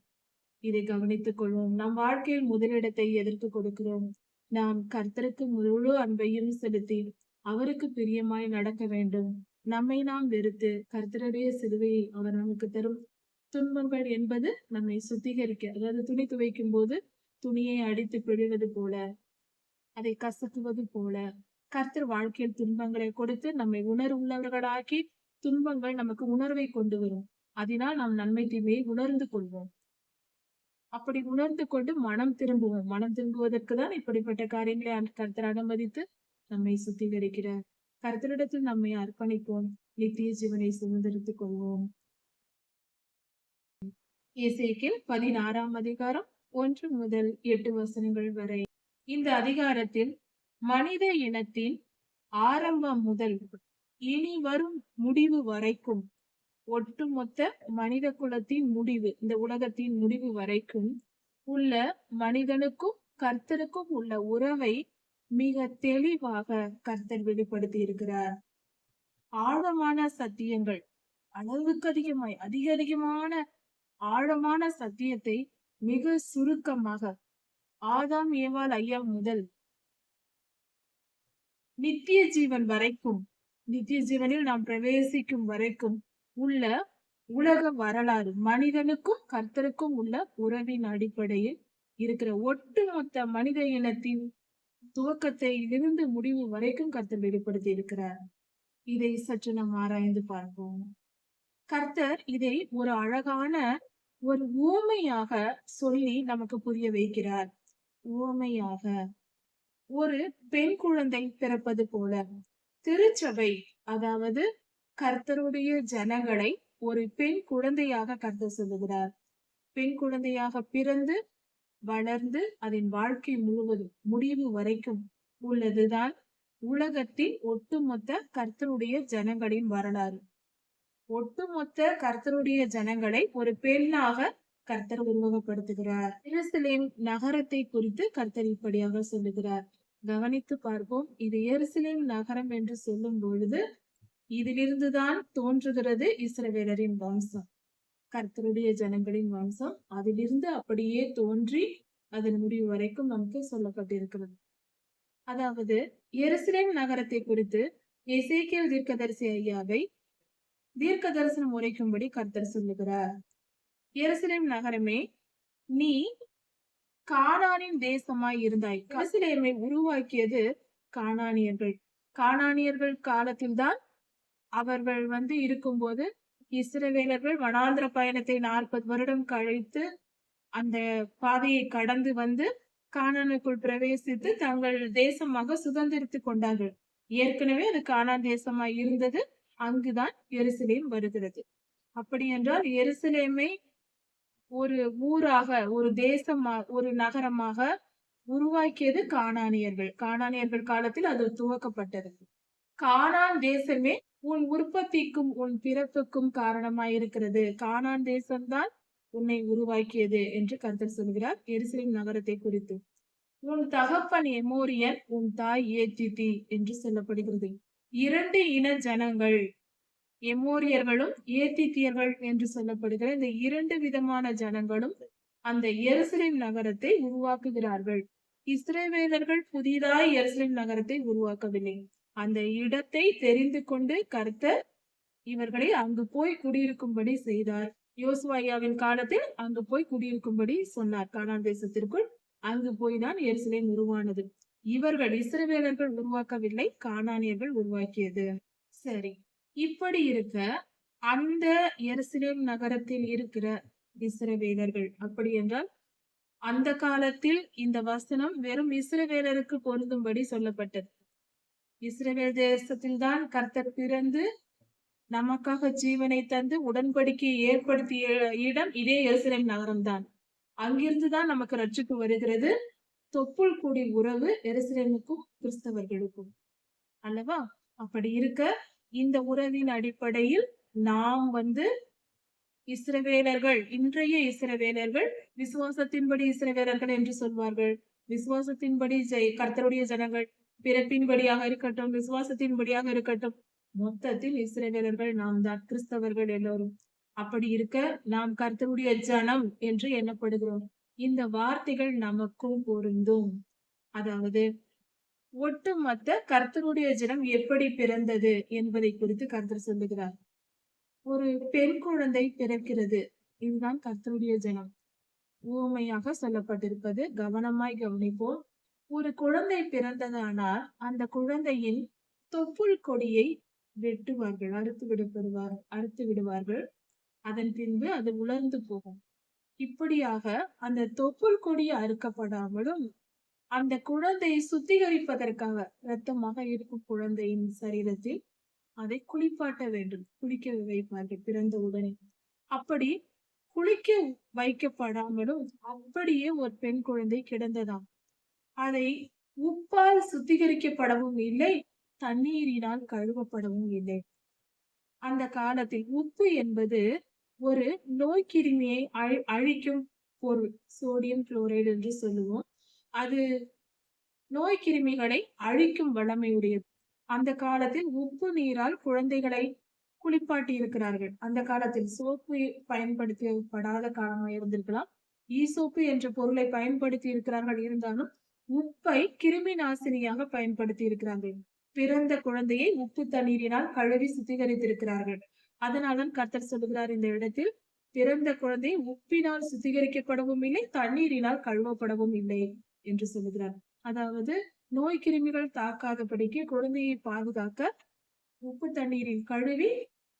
இதை கவனித்துக் கொள்வோம். நம் வாழ்க்கையில் முதலிடத்தை எதற்கு கொடுக்கிறோம்? நாம் கர்த்தருக்கு முழு அன்பையும் செலுத்தி அவருக்கு பிரியமாய் நடக்க வேண்டும். நம்மை நாம் வெறுத்து கர்த்தருடைய சிலுவையை அவர் நமக்கு தரும் துன்பங்கள் என்பது நம்மை சுத்திகரிக்க, அதாவது துணி துவைக்கும் போது துணியை அடித்து பிழிவது போல, அதை கசக்குவது போல, கர்த்தர் வாழ்க்கையில் துன்பங்களை கொடுத்து நம்மை உணர்வுள்ளவர்களாக்கி, துன்பங்கள் நமக்கு உணர்வை கொண்டு வரும். அதனால் நாம் நன்மை தீமையை உணர்ந்து கொள்வோம். அப்படி உணர்ந்து கொண்டு மனம் திரும்புவோம். மனம் திரும்புவதற்கு தான் இப்படிப்பட்ட காரியங்களை கர்த்தர் அனுமதித்து நம்மை சுத்திகரிக்கிறார். கர்த்தரிடத்தில் நம்மை அர்ப்பணிப்போம். நித்திய ஜீவனை சுதந்திரித்துக் கொள்வோம். எசேக்கியேல் 16ஆம் அதிகாரம் 1 முதல் 8 வசனங்கள் வரை. இந்த அதிகாரத்தில் மனித இனத்தின் ஆரம்பம் முதல் இனி வரும் முடிவு வரைக்கும், ஒட்டுமொத்த மனித குலத்தின் முடிவு, இந்த உலகத்தின் முடிவு வரைக்கும் உள்ள மனிதனுக்கும் கர்த்தருக்கும் உள்ள உறவை மிக தெளிவாக கர்த்தர் வெளிப்படுத்தி இருக்கிறார். ஆழமான சத்தியங்கள், அளவுக்கு அதிகமான ஆழமான சத்தியத்தை மிக சுருக்கமாக, ஆதாம் ஏவாள் ஐயா முதல் நித்திய ஜீவன் வரைக்கும், நித்திய ஜீவனில் நாம் பிரவேசிக்கும் வரைக்கும் உள்ள உலக வரலாறு, மனிதனுக்கும் கர்த்தருக்கும் உள்ள உறவின் அடிப்படையில் இருக்கிற ஒட்டுமொத்த மனித இனத்தின் துவக்கத்தை இருந்து முடிவு வரைக்கும் கர்த்தர் வெளிப்படுத்தி இருக்கிறார். இதை சற்று நாம் ஆராய்ந்து பார்ப்போம். கர்த்தர் இதை ஒரு அழகான ஒரு உவமையாக சொல்லி நமக்கு புரிய வைக்கிறார். உவமையாக ஒரு பெண் குழந்தை பிறப்பது போல திருச்சபை, அதாவது கர்த்தருடைய ஜனங்களை ஒரு பெண் குழந்தையாக கர்த்தர் சொல்லுகிறார். பெண் குழந்தையாக பிறந்து வளர்ந்து அதன் வாழ்க்கை முழுவதும் முடிவு வரைக்கும் உள்ளதுதான் உலகத்தின் ஒட்டுமொத்த கர்த்தருடைய ஜனங்களின் வரலாறு. ஒட்டுமொத்த கர்த்தருடைய ஜனங்களை ஒரு பெண்ணாக கர்த்தர் உருவகப்படுத்துகிறார். எருசலேம் நகரத்தை குறித்து கர்த்தர் இப்படியாக சொல்லுகிறார். கவனித்து பார்ப்போம். இது எருசலேம் நகரம் என்று சொல்லும் பொழுது இதிலிருந்துதான் தோன்றுகிறது இஸ்ரவேலரின் வம்சம், கர்த்தருடைய ஜனங்களின் வம்சம். அதிலிருந்து அப்படியே தோன்றி அதன் முடிவு வரைக்கும் நமக்கு சொல்லப்பட்டிருக்கிறது. அதாவது எருசலேம் நகரத்தை குறித்து எசேக்கியேல் தீர்க்கதரிசி ஐயாவை தீர்க்க தரிசனம் உரைக்கும்படி கர்த்தர் சொல்லுகிறார். எருசலேம் நகரமே, நீ கானானின் தேசமாய் இருந்தாய். எருசலேமை உருவாக்கியது கானானியர்கள். கானானியர்கள் காலத்தில்தான் அவர்கள் இருக்கும்போது இஸ்ரவேலர்கள் வனாந்திர பயணத்தை 40 வருடம் கழித்து அந்த பாதையை கடந்து வந்து கானானுக்குள் பிரவேசித்து தங்கள் தேசமாக சுதந்திரித்துக் கொண்டார்கள். ஏற்கனவே அது கானான் தேசமாய் இருந்தது. அங்குதான் எருசலேம் வருகிறது. அப்படி என்றால் எருசலேமை ஒரு ஊராக, ஒரு தேசமா, ஒரு நகரமாக உருவாக்கியது கானானியர்கள். கானானியர்கள் காலத்தில் அது துவக்கப்பட்டது. கானான் தேசமே உன் உற்பத்திக்கும் உன் பிறப்புக்கும் காரணமாயிருக்கிறது. கானான் தேசம்தான் உன்னை உருவாக்கியது என்று கர்த்தர் சொல்கிறார் எருசலேம் நகரத்தை குறித்து. உன் தகப்பன் எமோரியன், உன் தாய் ஏத்தித்தி என்று சொல்லப்படுகிறது. 2 இன ஜனங்கள், எமோரியர்களும் ஏத்தித்தியர்கள் என்று சொல்லப்படுகிற இந்த 2 விதமான ஜனங்களும் அந்த எருசலேம் நகரத்தை உருவாக்குகிறார்கள். இஸ்ரவேலர்கள் புதிதாய் எருசலேம் நகரத்தை உருவாக்கவில்லை. அந்த இடத்தை தெரிந்து கொண்டு கர்த்தர் இவர்களை அங்கு போய் குடியிருக்கும்படி செய்தார். யோசுவாவின் காலத்தில் அங்கு போய் குடியிருக்கும்படி சொன்னார். கானான் தேசத்திற்குள் அங்கு போய்தான் எருசலேம் உருவானது. இவர்கள் இஸ்ரவேலர்கள் உருவாக்கவில்லை, கானானியர்கள் உருவாக்கியது. சரி, இப்படி இருக்க அந்த எருசலேம் நகரத்தில் இருக்கிற இஸ்ரவேலர்கள், அப்படி என்றால் அந்த காலத்தில் இந்த வசனம் வெறும் இஸ்ரவேலருக்கு பொருந்தும்படி சொல்லப்பட்டது. இஸ்ரவேல் தேசத்தில்தான் கர்த்தர் பிறந்து நமக்காக ஜீவனை தந்து உடன்படிக்கையை ஏற்படுத்திய இடம் இதே எருசலேம் நகரம்தான். அங்கிருந்துதான் நமக்கு ரட்சிப்பு வருகிறது. தொப்புள் கூடி உறவு எருசலேமுக்கும் கிறிஸ்தவர்களுக்கும் அல்லவா? அப்படி இருக்க இந்த உறவின் அடிப்படையில் நாம் இஸ்ரவேலர்கள், இன்றைய இஸ்ரவேலர்கள் விசுவாசத்தின்படி இஸ்ரவேலர்கள் என்று சொல்வார்கள். விசுவாசத்தின்படி கர்த்தருடைய ஜனங்கள், பிறப்பின்படியாக இருக்கட்டும், விசுவாசத்தின்படியாக இருக்கட்டும், மொத்தத்தில் இஸ்ரவேலர்கள் நாம் தான், கிறிஸ்தவர்கள் எல்லோரும். அப்படி இருக்க நாம் கர்த்தருடைய ஜனம் என்று எண்ணப்படுகிறோம். இந்த வார்த்தைகள் நமக்கும் பொருந்தும். அதாவது ஒட்டுமொத்த கர்த்தருடைய ஜனம் எப்படி பிறந்தது என்பதை குறித்து கர்த்தர் சொல்லுகிறார். ஒரு பெண் குழந்தை பிறக்கிறது. இதுதான் கர்த்தருடைய ஜனம். ஊமையாக சொல்லப்பட்டிருப்பது கவனமாய் கவனிப்போம். ஒரு குழந்தை பிறந்ததானால் அந்த குழந்தையின் தொப்புள் கொடியை வெட்டுவார்கள், அறுத்து விடுவார்கள். அதன் பின்பு அது உலர்ந்து போகும். இப்படியாக அந்த தொப்புள் கொடி அறுக்கப்படாமலும் அந்த குழந்தையை சுத்திகரிப்பதற்காக இரத்தமாக இருக்கும் குழந்தையின் சரீரத்தில் அதை குளிப்பாட்ட வேண்டும். குளிக்க வைப்பார்கள் பிறந்த உடனே. அப்படி குளிக்க வைக்கப்படாமலும் அப்படியே ஒரு பெண் குழந்தை கிடந்ததாம். அதை உப்பால் சுத்திகரிக்கப்படவும் இல்லை, தண்ணீரினால் கழுவப்படவும் இல்லை. அந்த காலத்தில் உப்பு என்பது ஒரு நோய் கிருமியை அழிக்கும் பொருள். சோடியம் குளோரைடு என்று சொல்லுவோம். அது நோய் கிருமிகளை அழிக்கும் வல்லமையுடையது. அந்த காலத்தில் உப்பு நீரால் குழந்தைகளை குளிப்பாட்டி இருக்கிறார்கள். அந்த காலத்தில் சோப்பு பயன்படுத்தப்படாத காலமாக இருந்திருக்கலாம். ஈசோப்பு என்ற பொருளை பயன்படுத்தி இருக்கிறார்கள். இருந்தாலும் உப்பை கிருமி நாசினியாக பயன்படுத்தி இருக்கிறார்கள். பிறந்த குழந்தையை உப்பு தண்ணீரினால் கழுவி சுத்திகரித்திருக்கிறார்கள். அதனால்தான் கர்த்தர் சொல்லுகிறார் இந்த இடத்தில், பிறந்த குழந்தை உப்பினால் சுத்திகரிக்கப்படவும் இல்லை, தண்ணீரினால் கழுவப்படவும் இல்லை என்று சொல்லுகிறார். அதாவது நோய் கிருமிகள் தாக்காதபடிக்கு குழந்தையை பாதுகாக்க உப்பு தண்ணீரில் கழுவி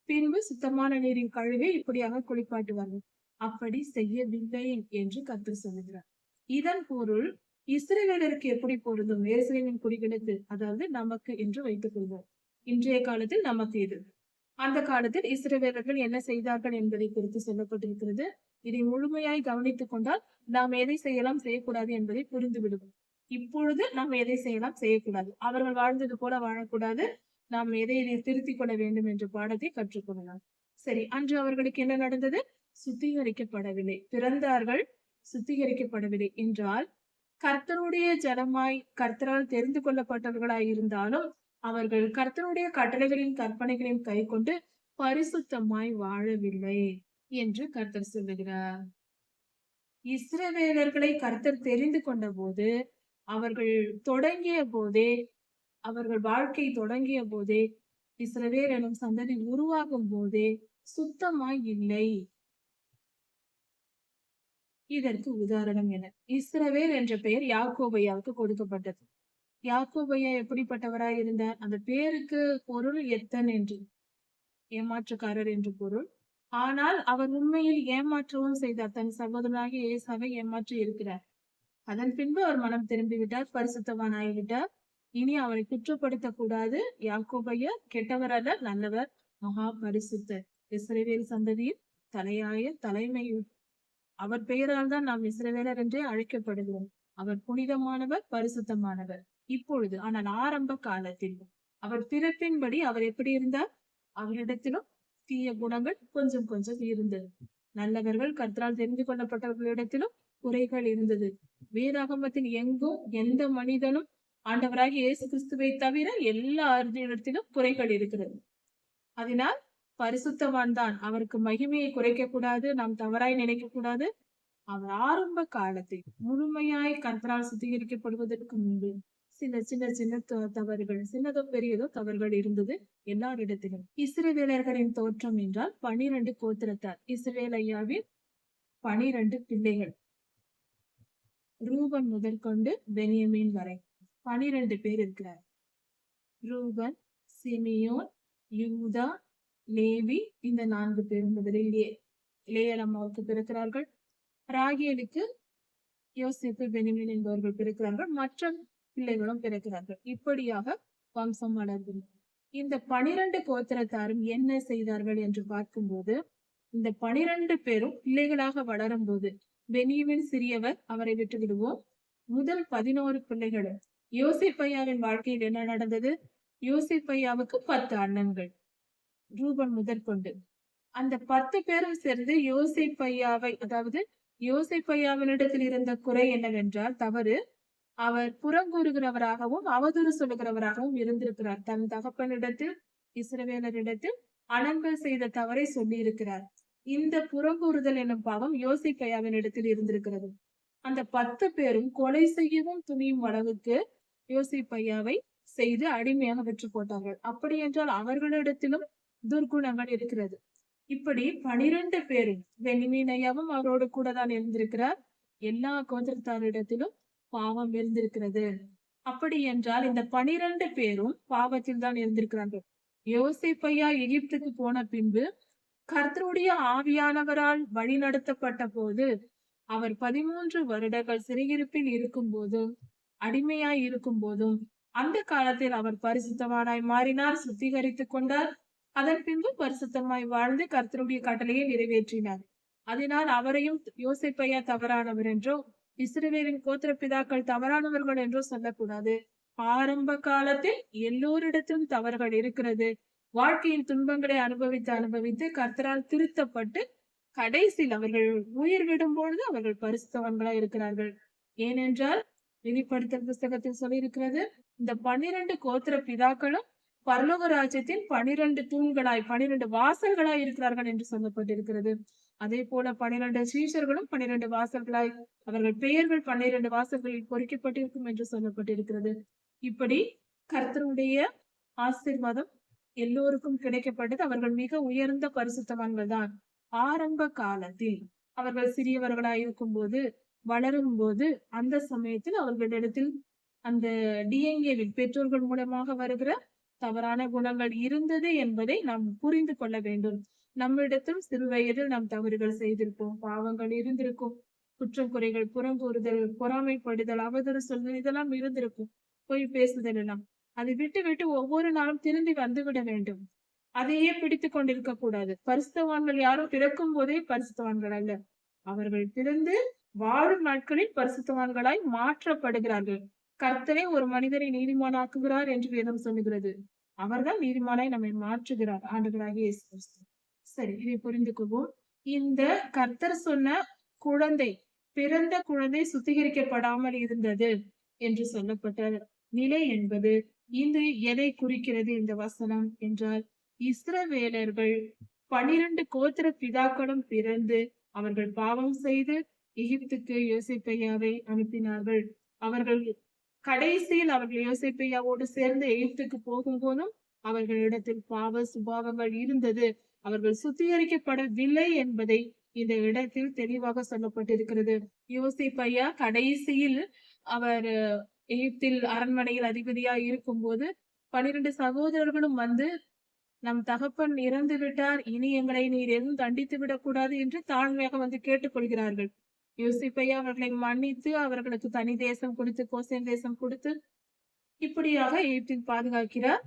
பின்பு சுத்தமான நீரின் கழுவி இப்படியாக குளிப்பாட்டுவார்கள். அப்படி செய்யவில்லை என்று கர்த்தர் சொல்லுகிறார். இதன் பொருள் இஸ்ரவேலருக்கு எப்படி பொருந்தும்? எருசலேமின் குடிகளுக்கு, அதாவது நமக்கு என்று வைத்துக் கொள்வோம். இன்றைய காலத்தில் நமக்கு இது. அந்த காலத்தில் இஸ்ரவேலர்கள் என்ன செய்தார்கள் என்பதை குறித்து சொல்லப்பட்டிருக்கிறது. இதை முழுமையாய் கவனித்துக் கொண்டால் நாம் எதை செய்யலாம் செய்யக்கூடாது என்பதை புரிந்துவிடும். இப்பொழுது நாம் எதை செய்யலாம் செய்யக்கூடாது, அவர்கள் வாழ்ந்தது போல வாழக்கூடாது, நாம் எதை திருத்திக் கொள்ள வேண்டும் என்ற பாடத்தை கற்றுக்கொள்ளலாம். சரி, அன்று அவர்களுக்கு என்ன நடந்தது? சுத்திகரிக்கப்படவில்லை. பிறந்தார்கள், சுத்திகரிக்கப்படவில்லை என்றால் கர்த்தருடைய ஜனமாய் கர்த்தரால் தெரிந்து கொள்ளப்பட்டவர்களாய் இருந்தாலும் அவர்கள் கர்த்தருடைய கட்டளைகளின் கற்பனைகளையும் கை கொண்டு பரிசுத்தமாய் வாழவில்லை என்று கர்த்தர் சொல்லுகிறார். இஸ்ரவேலர்களை கர்த்தர் தெரிந்து கொண்ட போது, அவர்கள் தொடங்கிய போதே, அவர்கள் வாழ்க்கை தொடங்கிய போதே, இஸ்ரவேல் எனும் சந்ததி உருவாகும் போதே சுத்தமாய் இல்லை. இதற்கு உதாரணம் என்ன? இஸ்ரவேல் என்ற பெயர் யாக்கோபையாவுக்கு கொடுக்கப்பட்டது. யாக்கோபையா எப்படிப்பட்டவராய் இருந்தார்? அந்த பேருக்கு பொருள் எத்தன் என்று, ஏமாற்றுக்காரர் என்று பொருள். ஆனால் அவர் உண்மையில் ஏமாற்றவும் செய்தார். தன் சகோதரனாகிய ஏசாவை ஏமாற்றி இருக்கிறார். அதன் பின்பு அவர் மனம் திரும்பிவிட்டார், பரிசுத்தவான் ஆகிவிட்டார். இனி அவரை குற்றப்படுத்தக் கூடாது. யாக்கோபையா கெட்டவர் அல்ல, நல்லவர், மகா பரிசுத்தர், இஸ்ரவேல் சந்ததியில் தலைமை. அவர் பெயரால் தான் நாம் இஸ்ரவேலர் என்றே அழைக்கப்படுகிறோம். அவர் புனிதமானவர், பரிசுத்தமானவர். இப்பொழுது ஆனால் ஆரம்ப காலத்தில் அவர் பிறப்பின்படி அவர் எப்படி இருந்தார்? அவரிடத்திலும் தீய குணங்கள் கொஞ்சம் கொஞ்சம் இருந்தது. நல்லவர்கள் கர்த்தரால் தெரிந்து கொள்ளப்பட்டவர்களிடத்திலும் குறைகள் இருந்தது. வேதாகமத்தில் எங்கும் எந்த மனிதனும் ஆண்டவராகிய இயேசு கிறிஸ்துவை தவிர எல்லா இடத்திலும் குறைகள் இருக்கிறது. அதனால் பரிசுத்தவான் தான். அவருக்கு மகிமையை குறைக்க கூடாது, நாம் தவறாய் நினைக்க கூடாது. அவர் ஆரம்ப காலத்தில் முழுமையாய் கர்த்தரால் சுத்திகரிக்கப்படுவதற்கு முன்பு சின்ன சின்ன சின்ன தவறுகள், சின்னதோ பெரியதோ தவறுகள் இருந்தது எல்லாரிடத்திலும். இஸ்ரவேலர்களின் தோற்றம் என்றால் 12 கோத்திரத்தார். இஸ்ரவேல் ஐயாவின் 12 பிள்ளைகள், ரூபன் முதல் கொண்டு பென்யமீன் வரை 12 பேர் இருக்கிறார். ரூபன், சிமியோன், யூதா, லேவி, இந்த 4 பேர். முதலில் லேயல் அம்மாவுக்கு பிறக்கிறார்கள். ராகேலுக்கு யோசேப்பு, பென்யமீன் என்பவர்கள் பிறக்கிறார்கள். மற்ற பிள்ளைகளும் பிறக்கிறார்கள். இப்படியாக வம்சம் வளர்கிறது. இந்த 12 கோத்திரத்தாரும் என்ன செய்தார்கள் என்று பார்க்கும்போது, இந்த 12 பேரும் பிள்ளைகளாக வளரும் போது, பென்யமீன் சிறியவர், அவரை விட்டு விடுவோம். முதல் 11 பிள்ளைகளும். யோசேப்பையாவின் வாழ்க்கையில் என்ன நடந்தது? யோசேப்பையாவுக்கு 10 அண்ணன்கள், ரூபன் முதற் கொண்டு. அந்த 10 பேரும் சேர்ந்து யோசேப்பையாவை, அதாவது யோசேப்பையாவினிடத்தில் இருந்த குறை என்னவென்றால் தவறு, அவர் புறங்கூறுகிறவராகவும் அவதூறு சொல்லுகிறவராகவும் இருந்திருக்கிறார். தன் தகப்பனிடத்தில், இஸ்ரவேலரிடத்தில் அனன்கள் செய்த தவறை சொல்லி இருக்கிறார். இந்த புறங்கூறுதல் என்னும் பாவம் யோசேப்பையாவின் இடத்தில் இருந்திருக்கிறது. அந்த 10 பேரும் கொலை செய்யவும் துணியும் அளவுக்கு யோசேப்பையாவை செய்து அடிமையாக விற்று போட்டார்கள். அப்படி என்றால் அவர்களிடத்திலும் துர்குணங்கள் இருக்கிறது. இப்படி 12 பேரும், பென்யமீன் ஐயாவும் அவரோடு கூட தான் இருந்திருக்கிறார். எல்லா கோத்திரத்தாரிடத்திலும் பாவம் இருந்திருக்கிறது. அப்படி என்றால் இந்த 12 பேரும் பாவத்தில் தான் இருந்திருக்கிறார்கள். யோசேப்பையா எகிப்துக்கு போன பின்பு கர்த்தருடைய ஆவியானவரால் வழி நடத்தப்பட்ட போது, அவர் 13 வருடங்கள் சிறையிருப்பில் இருக்கும் போதும், அடிமையாய் இருக்கும் போதும், அந்த காலத்தில் அவர் பரிசுத்தவானாய் மாறினார், சுத்திகரித்துக் கொண்டார். அதன் பின்பு பரிசுத்தமாய் வாழ்ந்து கர்த்தருடைய கட்டளையை நிறைவேற்றினார். அதனால் அவரையும் யோசேப்பையா தவறானவர் என்றோ, இஸ்ரவேலின் கோத்திர பிதாக்கள் தவறானவர்கள் என்றோ சொல்லக்கூடாது. ஆரம்ப காலத்தில் எல்லோரிடத்திலும் தவறுகள் இருக்கிறது. வாழ்க்கையின் துன்பங்களை அனுபவித்து கர்த்தரால் திருத்தப்பட்டு கடைசியில் அவர்கள் உயிர் விடும் பொழுது அவர்கள் பரிசுத்தவான்களா இருக்கிறார்கள். ஏனென்றால் வெளிப்படுத்தல் புஸ்தகத்தில் சொல்லியிருக்கிறது, இந்த 12 கோத்திர பிதாக்களும் பரலோக ராஜ்யத்தில் 12 தூண்களாய், 12 வாசல்களாய் இருக்கிறார்கள் என்று சொல்லப்பட்டிருக்கிறது. அதே போல 12 சீஷர்களும் 12 வாசல்களாய், அவர்கள் பெயர்கள் 12 வாசல்களில் பொறிக்கப்பட்டிருக்கும் என்று சொல்லப்பட்டிருக்கிறது. இப்படி கர்த்தருடைய ஆசீர்வாதம் எல்லோருக்கும் கிடைக்கப்பட்டது. அவர்கள் மிக உயர்ந்த பரிசுத்தவான்கள் தான். ஆரம்ப காலத்தில் அவர்கள் சிறியவர்களாய் இருக்கும் போது, வளரும் போது, அந்த சமயத்தில் அவர்களிடத்தில் அந்த டிஎன்ஏவில் பெற்றோர்கள் மூலமாக வருகிற தவறான குணங்கள் இருந்தது என்பதை நாம் புரிந்து கொள்ள வேண்டும். நம்மிடத்தில் சிறு வயதில் நாம் தவறுகள் செய்திருப்போம், பாவங்கள் இருந்திருக்கும், குற்றம் குறைகள், புறங்கூறுதல், பொறாமைப்படுதல், அவதூறு சொல்தல் இதெல்லாம் இருந்திருக்கும். பொய் பேசுதல் எல்லாம். அதை விட்டு விட்டு ஒவ்வொரு நாளும் திருந்தி வந்துவிட வேண்டும். அதையே பிடித்துக் கொண்டிருக்க கூடாது. பரிசுத்தவான்கள் யாரும் பிறக்கும் போதே பரிசுத்தவான்கள் அல்ல. அவர்கள் பிறந்து வாழும் நாட்களில் பரிசுத்தவான்களாய் மாற்றப்படுகிறார்கள். கர்த்தரே ஒரு மனிதரை நீதிமானாக்குகிறார் என்று வேதம் சொல்லுகிறது. அவர்தான் நீதிமானாய் நம்மை மாற்றுகிறார், ஆண்டவராகிய இயேசு கிறிஸ்து. சரி, இதை புரிந்து கொள்வோம். இந்த கர்த்தர் சொன்ன குழந்தை, பிறந்த குழந்தை சுத்திகரிக்கப்படாமல் இருந்தது என்று சொல்லப்பட்ட நிலை என்பது இன்று எதை குறிக்கிறது இந்த வசனம் என்றால், இஸ்ரவேலர்கள் 12 கோத்திர பிதாக்களும் பிறந்து அவர்கள் பாவம் செய்து எகிப்துக்கு யோசேப்பையாவை அனுப்பினார்கள். அவர்கள் கடைசியில் அவர்கள் யோசேப்பையாவோடு சேர்ந்து எகிப்துக்கு போகும்போதும் அவர்களிடத்தில் பாவ சுபாவங்கள் இருந்தது. அவர்கள் சுத்திகரிக்கப்படவில்லை என்பதை இந்த இடத்தில் தெளிவாக சொல்லப்பட்டிருக்கிறது. யோசேப்பையா கடைசியில் அவர் எகிப்தில் அரண்மனையில் அதிபதியா இருக்கும்போது 12 சகோதரர்களும் வந்து, நம் தகப்பன் இறந்து விட்டார், இனி எங்களை நீர் எதுவும் தண்டித்து விடக்கூடாது என்று தாழ்மையாக வந்து கேட்டுக்கொள்கிறார்கள். யோசிப்பையா அவர்களை மன்னித்து அவர்களுக்கு தனி தேசம் கொடுத்து, கோசேன் தேசம் கொடுத்து இப்படியாக எகிப்தில் பாதுகாக்கிறார்.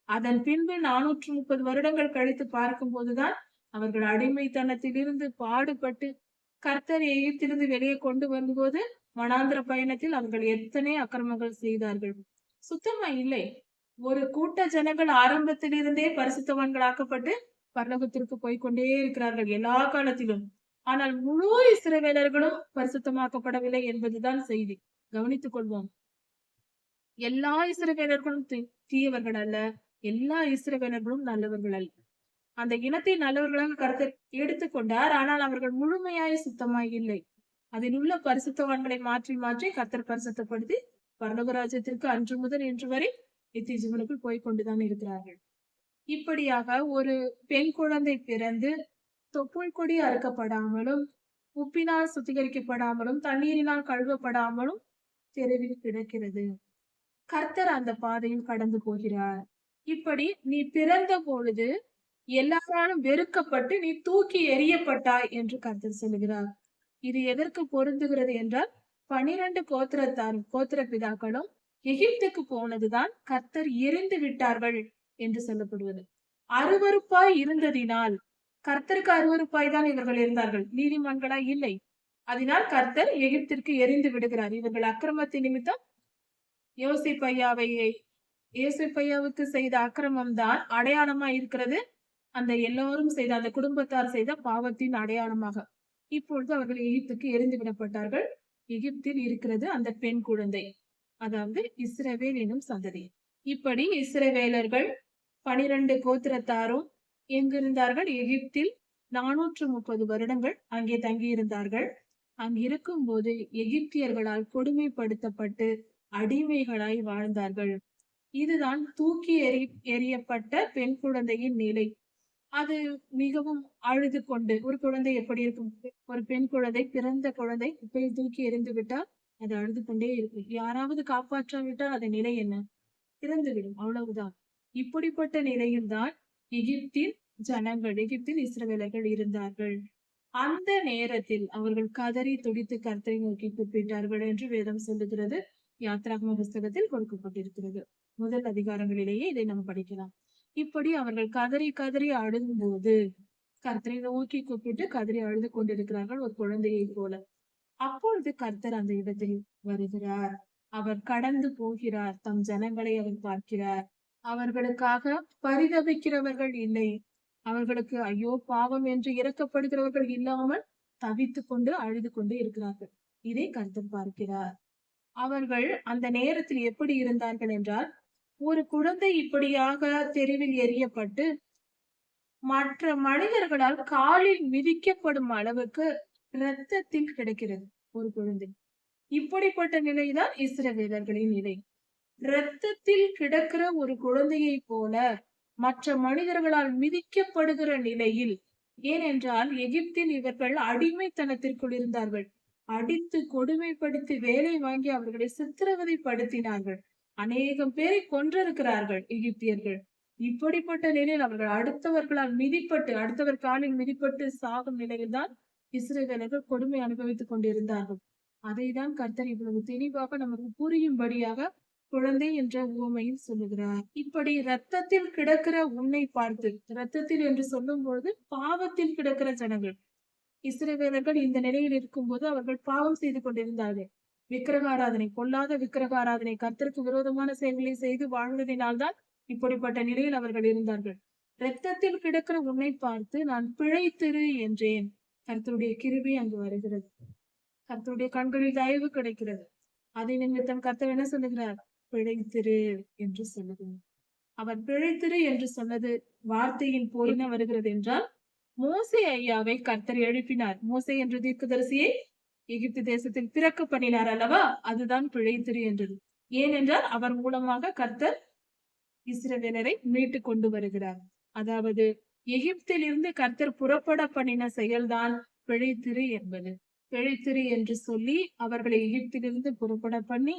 அதன் பின்பு 430 வருடங்கள் கழித்து பார்க்கும் போதுதான் அவர்கள் அடிமைத்தனத்தில் இருந்து பாடுபட்டு கர்த்தர் எகிப்திலிருந்து வெளியே கொண்டு வரும்போது வனாந்திர பயணத்தில் அவர்கள் எத்தனை அக்கிரமங்கள் செய்தார்கள். சுத்தமா இல்லை. ஒரு கூட்ட ஜனங்கள் ஆரம்பத்திலிருந்தே பரிசுத்தவான்களாக்கப்பட்டு பரலோகத்திற்கு போய்கொண்டே இருக்கிறார்கள் எல்லா காலத்திலும். ஆனால் முழு இஸ்ரவேலர்களும் பரிசுத்தமாக்கப்படவில்லை என்பதுதான் செய்தி. கவனித்துக் கொள்வோம். எல்லா இஸ்ரவேலர்களும் தீயவர்கள் அல்ல, எல்லா இஸ்ரவேலர்களும் நல்லவர்கள் அல்ல. அந்த இனத்தை நல்லவர்களாக கருத்தை எடுத்துக்கொண்டார். ஆனால் அவர்கள் முழுமையாய் சுத்தமாய் இல்லை. அதில் உள்ள பரிசுத்தவான்களை மாற்றி மாற்றி கர்த்தர் பரிசுத்தப்படுத்தி பரலோக ராஜ்யத்திற்கு அன்று முதல் இன்று வரை நித்திய ஜீவனுக்குள் போய்கொண்டுதான் இருக்கிறார்கள். இப்படியாக ஒரு பெண் குழந்தை பிறந்து தொப்புள் கொடி அறுக்கப்படாமலும், உப்பினால் சுத்திகரிக்கப்படாமலும், தண்ணீரினால் கழுவப்படாமலும் தெருவில் கிடக்கிறது. கர்த்தர் அந்த பாதையில் கடந்து போகிறார். இப்படி நீ பிறந்த பொழுது எல்லாராலும் வெறுக்கப்பட்டு நீ தூக்கி எறியப்பட்டாய் என்று கர்த்தர் சொல்லுகிறார். இது எதற்கு பொருந்துகிறது என்றால், 12 கோத்திர பிதாக்களும் எகிப்துக்கு போனதுதான் கர்த்தர் எரிந்து விட்டார்கள் என்று சொல்லப்படுவது. அருவருப்பாய் இருந்ததினால், கர்த்தருக்கு அருவருப்பாய் தான் இவர்கள் இருந்தார்கள், நீதிமான்களாய் இல்லை. அதனால் கர்த்தர் எகிப்திற்கு எரிந்து விடுகிறார். இவர்கள் அக்கிரமத்தின் நிமித்தம் யோசேப்பையாவுக்கு செய்த அக்கிரமம் தான் அடையாளமா இருக்கிறது. அந்த எல்லோரும் செய்த, அந்த குடும்பத்தார் செய்த பாவத்தின் அடையாளமாக இப்பொழுது அவர்கள் எகிப்துக்கு எரிந்து விடப்பட்டார்கள். எகிப்தில் இருக்கிறது அந்த பெண் குழந்தை, அதாவது இஸ்ரவேல் எனும் சந்ததி. இப்படி இஸ்ரவேலர்கள் 12 கோத்திரத்தாரும் எங்கிருந்தார்கள்? எகிப்தில் 430 வருடங்கள் அங்கே தங்கியிருந்தார்கள். அங்கிருக்கும் போது எகிப்தியர்களால் கொடுமைப்படுத்தப்பட்டு அடிமைகளாய் வாழ்ந்தார்கள். இதுதான் தூக்கி எறியப்பட்ட பெண் குழந்தையின் நிலை. அது மிகவும் அழுது கொண்டு, ஒரு குழந்தை எப்படி இருக்கும்? ஒரு பெண் குழந்தை, பிறந்த குழந்தை குப்பையில் தூக்கி எறிந்து விட்டால் அது அழுது கொண்டே இருக்கும். யாராவது காப்பாற்றாவிட்டால் அதன் நிலை என்ன? இறந்துவிடும், அவ்வளவுதான். இப்படிப்பட்ட நிலையில்தான் எகிப்தில் ஜனங்கள், எகிப்தில் இஸ்ரவேலர்கள் இருந்தார்கள். அந்த நேரத்தில் அவர்கள் கதறி துடித்து கர்த்தரை நோக்கி கூப்பிட்டார்கள் என்று வேதம் சொல்லுகிறது. யாத்ராகம புஸ்தகத்தில் கொடுக்கப்பட்டிருக்கிறது. முதல் அதிகாரங்களிலேயே இதை நாம் படிக்கலாம். இப்படி அவர்கள் கதறி கதறி அழும்போது கர்த்தரை நோக்கி கூப்பிட்டு கதறி அழுது கொண்டிருக்கிறார்கள், ஒரு குழந்தையை போல. அப்பொழுது கர்த்தர் அந்த இடத்தில் வருகிறார். அவர் கடந்து போகிறார். தம் ஜனங்களை அவர் பார்க்கிறார். அவர்களுக்காக பரிதபிக்கிறவர்கள் இல்லை. அவர்களுக்கு ஐயோ பாவம் என்று இறக்கப்படுகிறவர்கள் இல்லாமல் தவித்துக் கொண்டு அழுது கொண்டு இருக்கிறார்கள். இதை கர்த்தர் பார்க்கிறார். அவர்கள் அந்த நேரத்தில் எப்படி இருந்தார்கள் என்றால், ஒரு குழந்தை இப்படியாக தெருவில் எறியப்பட்டு மற்ற மனிதர்களால் காலில் மிதிக்கப்படும் அளவுக்கு இரத்தத்தில் கிடக்கிறது ஒரு குழந்தை. இப்படிப்பட்ட நிலைதான் இஸ்ரவேலர்களின் நிலை. இரத்தத்தில் கிடக்கிற ஒரு குழந்தையை போல மற்ற மனிதர்களால் மிதிக்கப்படுகிற நிலையில். ஏனென்றால் எகிப்தில் இவர்கள் அடிமைத்தனத்திற்குள் இருந்தார்கள். அடித்து கொடுமைப்படுத்தி வேலை வாங்கி அவர்களை சித்திரவதைப்படுத்தினார்கள். அநேகம் பேரை கொன்றிருக்கிறார்கள் எகிப்தியர்கள். இப்படிப்பட்ட நிலையில் அவர்கள் அடுத்தவர் காலில் மிதிப்பட்டு சாகும் நிலையில்தான் இஸ்ரவேலர்கள் கொடுமை அனுபவித்துக் கொண்டிருந்தார்கள். அதைதான் கர்த்தர் இவ்வளவு தெளிவாக நமக்கு புரியும்படியாக குழந்தை என்ற உவமையில் சொல்லுகிறார். இப்படி ரத்தத்தில் கிடக்கிற உன்னை பார்த்து, ரத்தத்தில் என்று சொல்லும் பொழுது பாவத்தில் கிடக்கிற ஜனங்கள், இஸ்ரவேலர்கள் இந்த நிலையில் இருக்கும்போது அவர்கள் பாவம் செய்து கொண்டிருந்தார்கள். விக்கிரகாராதனை, பொல்லாத விக்கிரகாராதனை, கர்த்தருக்கு விரோதமான செயல்களை செய்து வாழ்ந்ததினால்தான் இப்படிப்பட்ட நிலையில் அவர்கள் இருந்தார்கள். இரத்தத்தில் கிடக்கிற உன்னை பார்த்து நான் பிழைத்திரு என்றேன். கர்த்தருடைய கிருபை அங்கு வருகிறது. கர்த்தருடைய கண்களில் தயவு கிடைக்கிறது. அதை நிமித்தம் கர்த்தர் என்ன சொல்லுகிறார்? பிழைத்திரு என்று சொல்லுகிறார். அவர் பிழைத்திரு என்று சொன்னது வார்த்தையின் போல் என்ன வருகிறது என்றால், மோசே ஐயாவை கர்த்தர் எழுப்பினார். மோசே என்ற தீர்க்கதரிசியை எகிப்து தேசத்தில் பிறக்க பண்ணினார் அல்லவா? அதுதான் பிழைத்திரு என்றது. ஏனென்றால் அவர் மூலமாக கர்த்தர் இஸ்ரவேலரை மீட்டு கொண்டு வருகிறார். அதாவது எகிப்தில் இருந்து கர்த்தர் புறப்பட பண்ணின செயல்தான் பிழைத்திரு என்பது. பிழைத்திரு என்று சொல்லி அவர்களை எகிப்திலிருந்து புறப்பட பண்ணி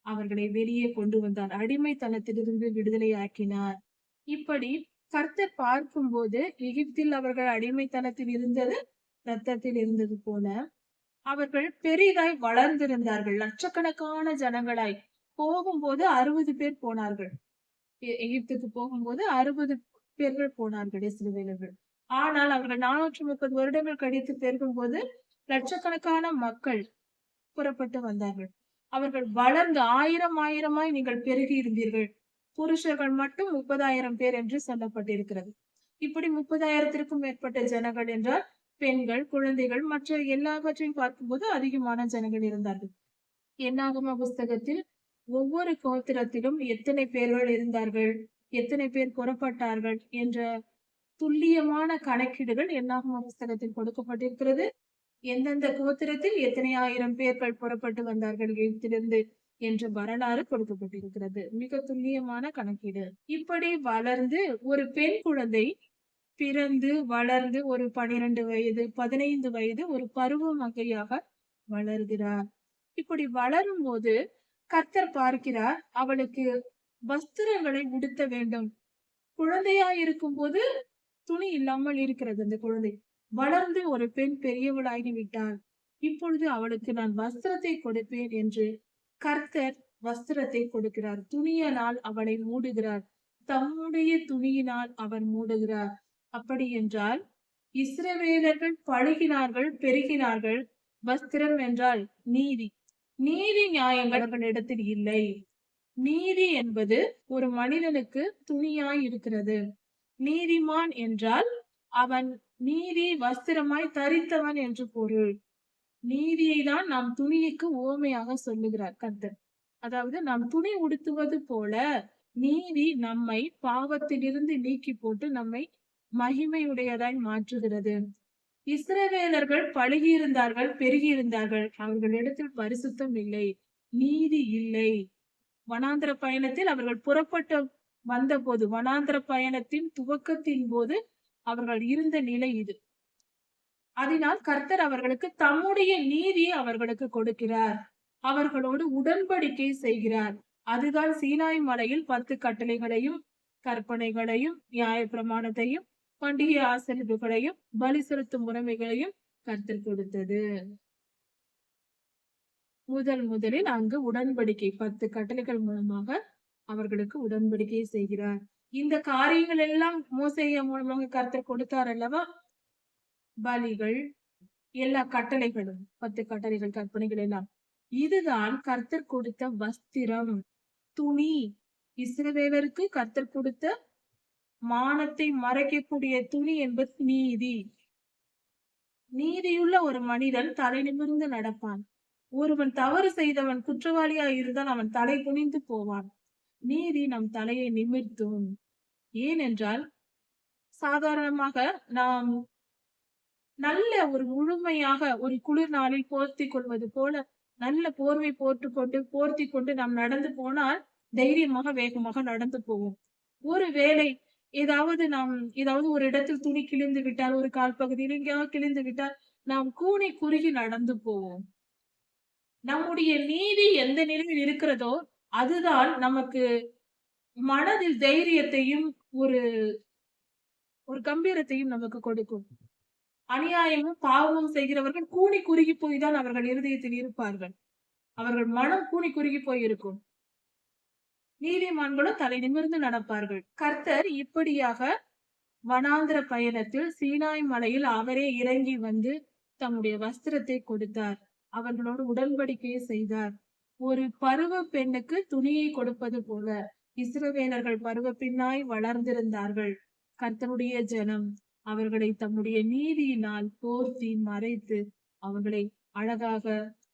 அவர்களை வெளியே கொண்டு வந்தார். அடிமைத்தனத்திலிருந்து விடுதலை ஆக்கினார். இப்படி கர்த்தர் பார்க்கும்போது எகிப்தில் அவர்கள் அடிமைத்தனத்தில் இருந்தது ரத்தத்தில் இருந்தது போல அவர்கள் பெரிதாய் வளர்ந்திருந்தார்கள். லட்சக்கணக்கான ஜனங்களாய் போகும்போது 60 பேர் போனார்கள். எகிப்துக்கு போகும்போது 60 பேர்கள் போனார்கள் இஸ்ரவேலர்கள். ஆனால் அவர்கள் 430 வருடங்கள் கழித்து பெருகும் போது லட்சக்கணக்கான மக்கள் புறப்பட்டு வந்தார்கள். அவர்கள் வளர்ந்து ஆயிரமாய் நீங்கள் பெருகி இருந்தீர்கள். புருஷர்கள் மட்டும் 30,000 பேர் என்று சொல்லப்பட்டிருக்கிறது. இப்படி 30,000-த்திற்கும் மேற்பட்ட ஜனங்கள் என்றால் பெண்கள், குழந்தைகள் மற்ற எல்லாவற்றையும் பார்க்கும்போது அதிகமான ஜனங்கள் இருந்தார்கள். என்னாகம புஸ்தகத்தில் ஒவ்வொரு கோத்திரத்திலும் எத்தனை பேர்கள் இருந்தார்கள், எத்தனை பேர் புறப்பட்டார்கள் என்ற துல்லியமான கணக்கீடுகள் என்னாகம புஸ்தகத்தில் கொடுக்கப்பட்டிருக்கிறது. எந்தெந்த கோத்திரத்தில் எத்தனை ஆயிரம் பேர்கள் புறப்பட்டு வந்தார்கள் எகிப்திலிருந்து என்ற வரலாறு கொடுக்கப்பட்டிருக்கிறது. மிக துல்லியமான கணக்கீடு. இப்படி வளர்ந்து ஒரு பெண் குழந்தை பிறந்து வளர்ந்து ஒரு 12 வயது 15 வயது ஒரு பருவ மங்கையாக வளர்கிறார். இப்படி வளரும் போது கர்த்தர் பார்க்கிறார், அவளுக்கு வஸ்திரங்களை உடுத்த வேண்டும். குழந்தையாயிருக்கும் போது துணி இல்லாமல் இருக்கிறது அந்த குழந்தை. வளர்ந்து ஒரு பெண் பெரியவளாகி விட்டாள். இப்பொழுது அவளுக்கு நான் வஸ்திரத்தை கொடுப்பேன் என்று கர்த்தர் வஸ்திரத்தை கொடுக்கிறார். துணியினால் அவளை மூடுகிறார். தம்முடைய துணியினால் அவர் மூடுகிறார். அப்படி என்றால் இஸ்ரவேலர்கள் பழகினார்கள், பெருகினார்கள். வஸ்திரம் என்றால் நீதி. நீதி நியாயங்கள் அவர்களிடத்தில் இல்லை. நீதி என்பது ஒரு மனிதனுக்கு துணியாய் இருக்கிறது. நீதிமான் என்றால் அவன் நீதி வஸ்திரமாய் தரித்தவன் என்று பொருள். நீதியை தான் நாம் துணிக்கு உவமையாக சொல்லுகிறார் கர்த்தர். அதாவது நாம் துணி உடுத்துவது போல நீதி நம்மை பாவத்திலிருந்து நீக்கி போட்டு நம்மை மகிமையுடையதாய் மாற்றுகிறது. இஸ்ரவேலர்கள் பழகியிருந்தார்கள், பெருகியிருந்தார்கள். அவர்களிடத்தில் பரிசுத்தம் இல்லை, நீதி இல்லை. வனாந்திர பயணத்தில் அவர்கள் புறப்பட்டு வந்த போது, வனாந்திர பயணத்தின் துவக்கத்தின் போது அவர்கள் இருந்த நிலை இது. அதனால் கர்த்தர் அவர்களுக்கு தம்முடைய நீதியை அவர்களுக்கு கொடுக்கிறார். அவர்களோடு உடன்படிக்கை செய்கிறார். அதுதான் சீனாய் மலையில் 10 கட்டளைகளையும், கற்பனைகளையும், நியாய பிரமாணத்தையும், பண்டிகை ஆசரிப்புகளையும், பலி செலுத்தும் முறைமைகளையும் கர்த்தர் கொடுத்தது. முதலில் அங்கு உடன்படிக்கை 10 கட்டளைகள் மூலமாக அவர்களுக்கு உடன்படிக்கை செய்கிறார். இந்த காரியங்கள் எல்லாம் மோசேயா மூலமாக கர்த்தர் கொடுத்தார் அல்லவா? பலிகள், எல்லா கட்டளைகளும், 10 கட்டளைகள், கற்பனைகள் எல்லாம். இதுதான் கர்த்தர் கொடுத்த வஸ்திரம், துணி. இஸ்ரவேலருக்கு கர்த்தர் கொடுத்த மானத்தை மறைக்கக்கூடிய துணி என்பது நீதி. நீதியுள்ள ஒரு மனிதன் தலை நிமிர்ந்து நடப்பான். ஒருவன் தவறு செய்தவன் குற்றவாளியாய் இருந்தால் அவன் தலை குனிந்து போவான். நீதி நம் தலையை நிமிர்த்தும். ஏனென்றால் சாதாரணமாக நாம் நல்ல ஒரு முழுமையாக ஒரு குளிர் நாளில் போர்த்தி கொள்வது போல நல்ல போர்வை போர்த்தி கொண்டு நாம் நடந்து போனால் தைரியமாக வேகமாக நடந்து போவோம். ஒருவேளை ஏதாவது ஒரு இடத்தில் துணி கிழிந்து விட்டால், ஒரு கால் பகுதியில் எங்கேயாவது கிழிந்து விட்டால் நாம் கூனி குறுகி நடந்து போவோம். நம்முடைய நீதி எந்த நிலையில் இருக்கிறதோ அதுதான் நமக்கு மனதில் தைரியத்தையும் ஒரு ஒரு கம்பீரத்தையும் நமக்கு கொடுக்கும். அநியாயமும் பாவமும் செய்கிறவர்கள் கூனி குறுகி போய் தான் அவர்கள் இருதயத்தில் இருப்பார்கள். அவர்கள் மனம் கூனி குறுகி போய் இருக்கும். நீதிமான்களும் தலை நிமிர்ந்து நடப்பார்கள். கர்த்தர் இப்படியாக வனாந்திர பயணத்தில் சீனாய் மலையில் அவரே இறங்கி வந்து தம்முடைய வஸ்திரத்தை கொடுத்தார். அவர்களோடு உடன்படிக்கையை செய்தார். ஒரு பருவ பெண்ணுக்கு துணியை கொடுப்பது போல இஸ்ரவேலர்கள் பருவ பெண்ணாய் வளர்ந்திருந்தார்கள். கர்த்தருடைய ஜனம் அவர்களை தம்முடைய நீதியினால் போர்த்தி மறைத்து அவர்களை அழகாக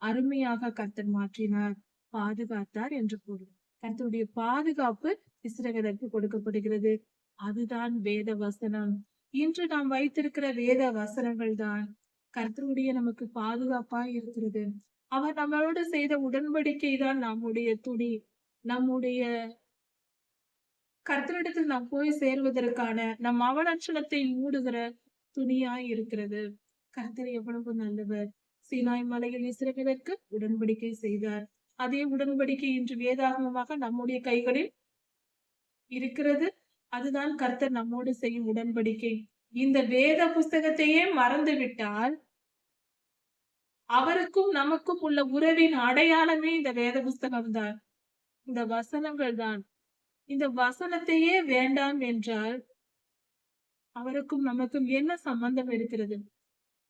அருமையாக கர்த்தர் மாற்றினார், பாதுகாத்தார் என்று பொருள். கர்த்தருடைய பாதுகாப்பு இஸ்ரவேலருக்கு கொடுக்கப்படுகிறது. அதுதான் வேத வசனம். இன்று நாம் வைத்திருக்கிற வேத வசனங்கள் தான் கர்த்தருடைய நமக்கு பாதுகாப்பாய் இருக்கிறது. அவர் நம்மளோடு செய்த உடன்படிக்கை தான் நம்முடைய துணி. நம்முடைய கர்த்தரிடத்தில் நாம் போய் சேர்வதற்கான நம் அவலட்சணத்தை மூடுகிற துணியாய் இருக்கிறது. கர்த்தர் எவ்வளவு நல்லவர். சீனாய் மலையில் இஸ்ரவேலருக்கு உடன்படிக்கை செய்தார். அதே உடன்படிக்கை இன்று வேதாகமமாக நம்முடைய கைகளில் இருக்கிறது. அதுதான் கர்த்தர் நம்மோடு செய்யும் உடன்படிக்கை. இந்த வேத புஸ்தகத்தையே மறந்து விட்டால் அவருக்கும் நமக்கும் உள்ள உறவின் அடையாளமே இந்த வேத புஸ்தகம் தான், இந்த வசனங்கள் தான். இந்த வசனத்தையே வேண்டாம் என்றால் அவருக்கும் நமக்கும் என்ன சம்பந்தம் இருக்கிறது?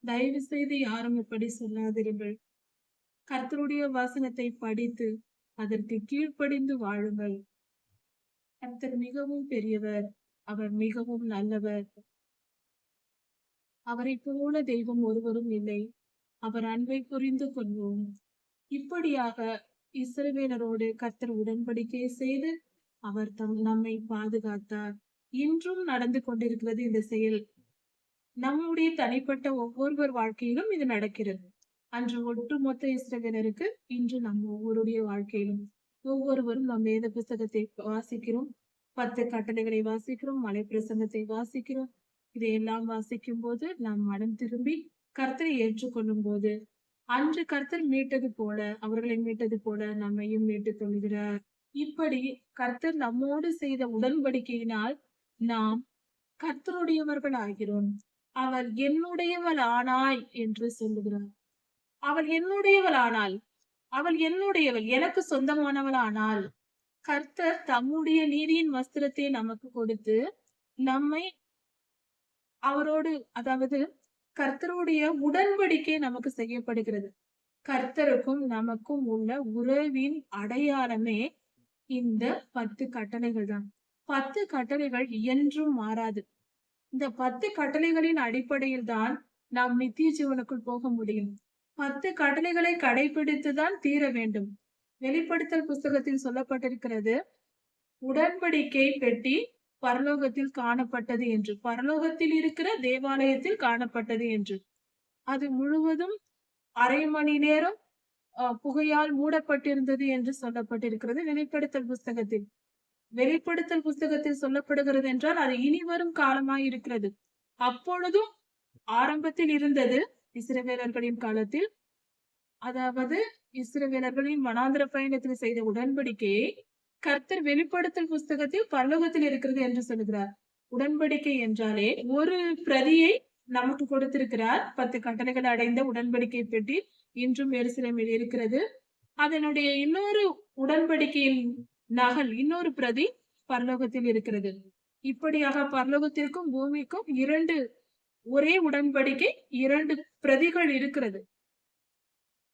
தயவு செய்து யாரும் இப்படி சொல்லாதீர்கள். கர்த்தருடைய வசனத்தை படித்து அதற்கு கீழ்ப்படிந்து வாழுங்கள். கர்த்தர் மிகவும் பெரியவர். அவர் மிகவும் நல்லவர். அவரை போல தெய்வம் ஒருவரும் இல்லை. அவர் அன்பை புரிந்து கொள்வோம். இப்படியாக இஸ்ரவேலரோடு கர்த்தர் உடன்படிக்கை செய்து அவர் நம்மை பாதுகாத்தார். இன்றும் நடந்து கொண்டிருக்கிறது இந்த செயல். நம்முடைய தனிப்பட்ட ஒவ்வொருவர் வாழ்க்கையிலும் இது நடக்கிறது. அன்று ஒட்டுமொத்த இஸ்ரவேலருக்கு இன்று நம் ஒவ்வொருடைய வாழ்க்கையிலும் ஒவ்வொருவரும் நம் வேத புஸ்தகத்தை வாசிக்கிறோம், 10 கட்டளைகளை வாசிக்கிறோம், மலை பிரசங்கத்தை வாசிக்கிறோம். இதையெல்லாம் வாசிக்கும் போது நாம் மனம் திரும்பி கர்த்தரை ஏற்றுக்கொள்ளும் போது அன்று கர்த்தர் மீட்டது போல, அவர்களை மீட்டது போல நம்மையும் மீட்டுக் கொள்கிறார். இப்படி கர்த்தர் நம்மோடு செய்த உடன்படிக்கையினால் நாம் கர்த்தருடையவர்கள் ஆகிறோம். அவள் என்னுடையவள் ஆனாய் என்று சொல்லுகிறார். அவள் என்னுடையவள் ஆனாள். அவள் என்னுடையவள், எனக்கு சொந்தமானவள் ஆனாள். கர்த்தர் தம்முடைய நீதியின் வஸ்திரத்தை நமக்கு கொடுத்து நம்மை அவரோடு, அதாவது கர்த்தருடைய உடன்படிக்கை நமக்கு செய்யப்படுகிறது. கர்த்தருக்கும் நமக்கும் உள்ள உறவின் அடையாளமே இந்த 10 கட்டளைகள் தான். 10 கட்டளைகள் என்றும் மாறாது. இந்த 10 கட்டளைகளின் அடிப்படையில் தான் நாம் நித்திய ஜீவனுக்குள் போக முடியும். 10 கட்டளைகளை கடைபிடித்துதான் தீர வேண்டும். வெளிப்படுத்தல் புஸ்தகத்தில் சொல்லப்பட்டிருக்கிறது, உடன்படிக்கை பெட்டி பரலோகத்தில் காணப்பட்டது என்று, பரலோகத்தில் இருக்கிற தேவாலயத்தில் காணப்பட்டது என்று. அது முழுவதும் அரை மணி நேரம் புகையால் மூடப்பட்டிருந்தது என்று சொல்லப்பட்டிருக்கிறது வெளிப்படுத்தல் புஸ்தகத்தில். வெளிப்படுத்தல் புஸ்தகத்தில் சொல்லப்படுகிறது என்றால் அது இனி வரும் காலமாய் இருக்கிறது. அப்பொழுதும் ஆரம்பத்தில் இருந்தது இஸ்ரவேலர்களின் காலத்தில். அதாவது இஸ்ரவேலர்களின் வனாந்திர பயணத்தில் செய்த உடன்படிக்கையை கர்த்தர் வெளிப்படுத்தல் புஸ்தகத்தில் பரலோகத்தில் இருக்கிறது என்று சொல்லுகிறார். உடன்படிக்கை என்றாலே ஒரு பிரதியை நமக்கு கொடுத்திருக்கிறார். 10 கட்டளைகள் அடைந்த உடன்படிக்கை பெட்டி இன்றும் எருசலேமில் இருக்கிறது. அதனுடைய இன்னொரு உடன்படிக்கையின் நகல், இன்னொரு பிரதி பரலோகத்தில் இருக்கிறது. இப்படியாக பரலோகத்திற்கும் பூமிக்கும் 2 ஒரே உடன்படிக்கை, 2 பிரதிகள் இருக்கிறது.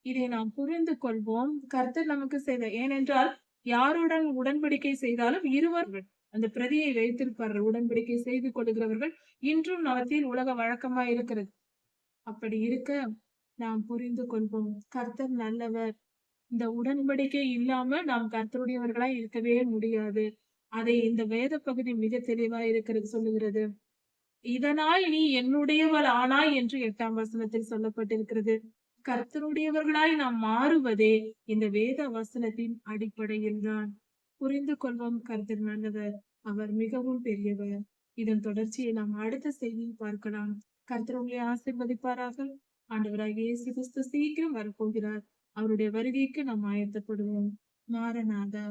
இதை நாம் புரிந்து கொள்வோம். கர்த்தர் நமக்கு செய்த, ஏனென்றால் யாருடன் உடன்படிக்கை செய்தாலும் இருவர்கள் அந்த பிரதியை வைத்திருப்பார்கள். உடன்படிக்கை செய்து கொள்கிறவர்கள் இன்றும் மத்தியில் உலக வழக்கமா இருக்கிறது. அப்படி இருக்க நாம் புரிந்து கொள்வோம், கர்த்தர் நல்லவர். இந்த உடன்படிக்கை இல்லாம நாம் கர்த்தருடையவர்களாய் இருக்கவே முடியாது. அதை இந்த வேத பகுதி மிக தெளிவாய் இருக்கிறது, சொல்லுகிறது. இதனால் நீ என்னுடையவள் ஆனாய் என்று 8ஆம் வசனத்தில் சொல்லப்பட்டிருக்கிறது. கர்த்தருடையவர்களாய் நாம் மாறுவதே இந்த வேத வசனத்தின் அடிப்படையில் தான். புரிந்து கொள்வோம், கர்த்தர் நல்லவர், அவர் மிகவும் பெரியவர். இதன் தொடர்ச்சியை நாம் அடுத்த செய்தியில் பார்க்கலாம். கர்த்தர் உங்களை ஆசீர்வதிப்பாராக. ஆண்டவராகிய இயேசு கிறிஸ்து சீக்கிரம் வரப்போகிறார். அவருடைய வருகைக்கு நாம் ஆயத்தப்படுவோம். மாரநாதா.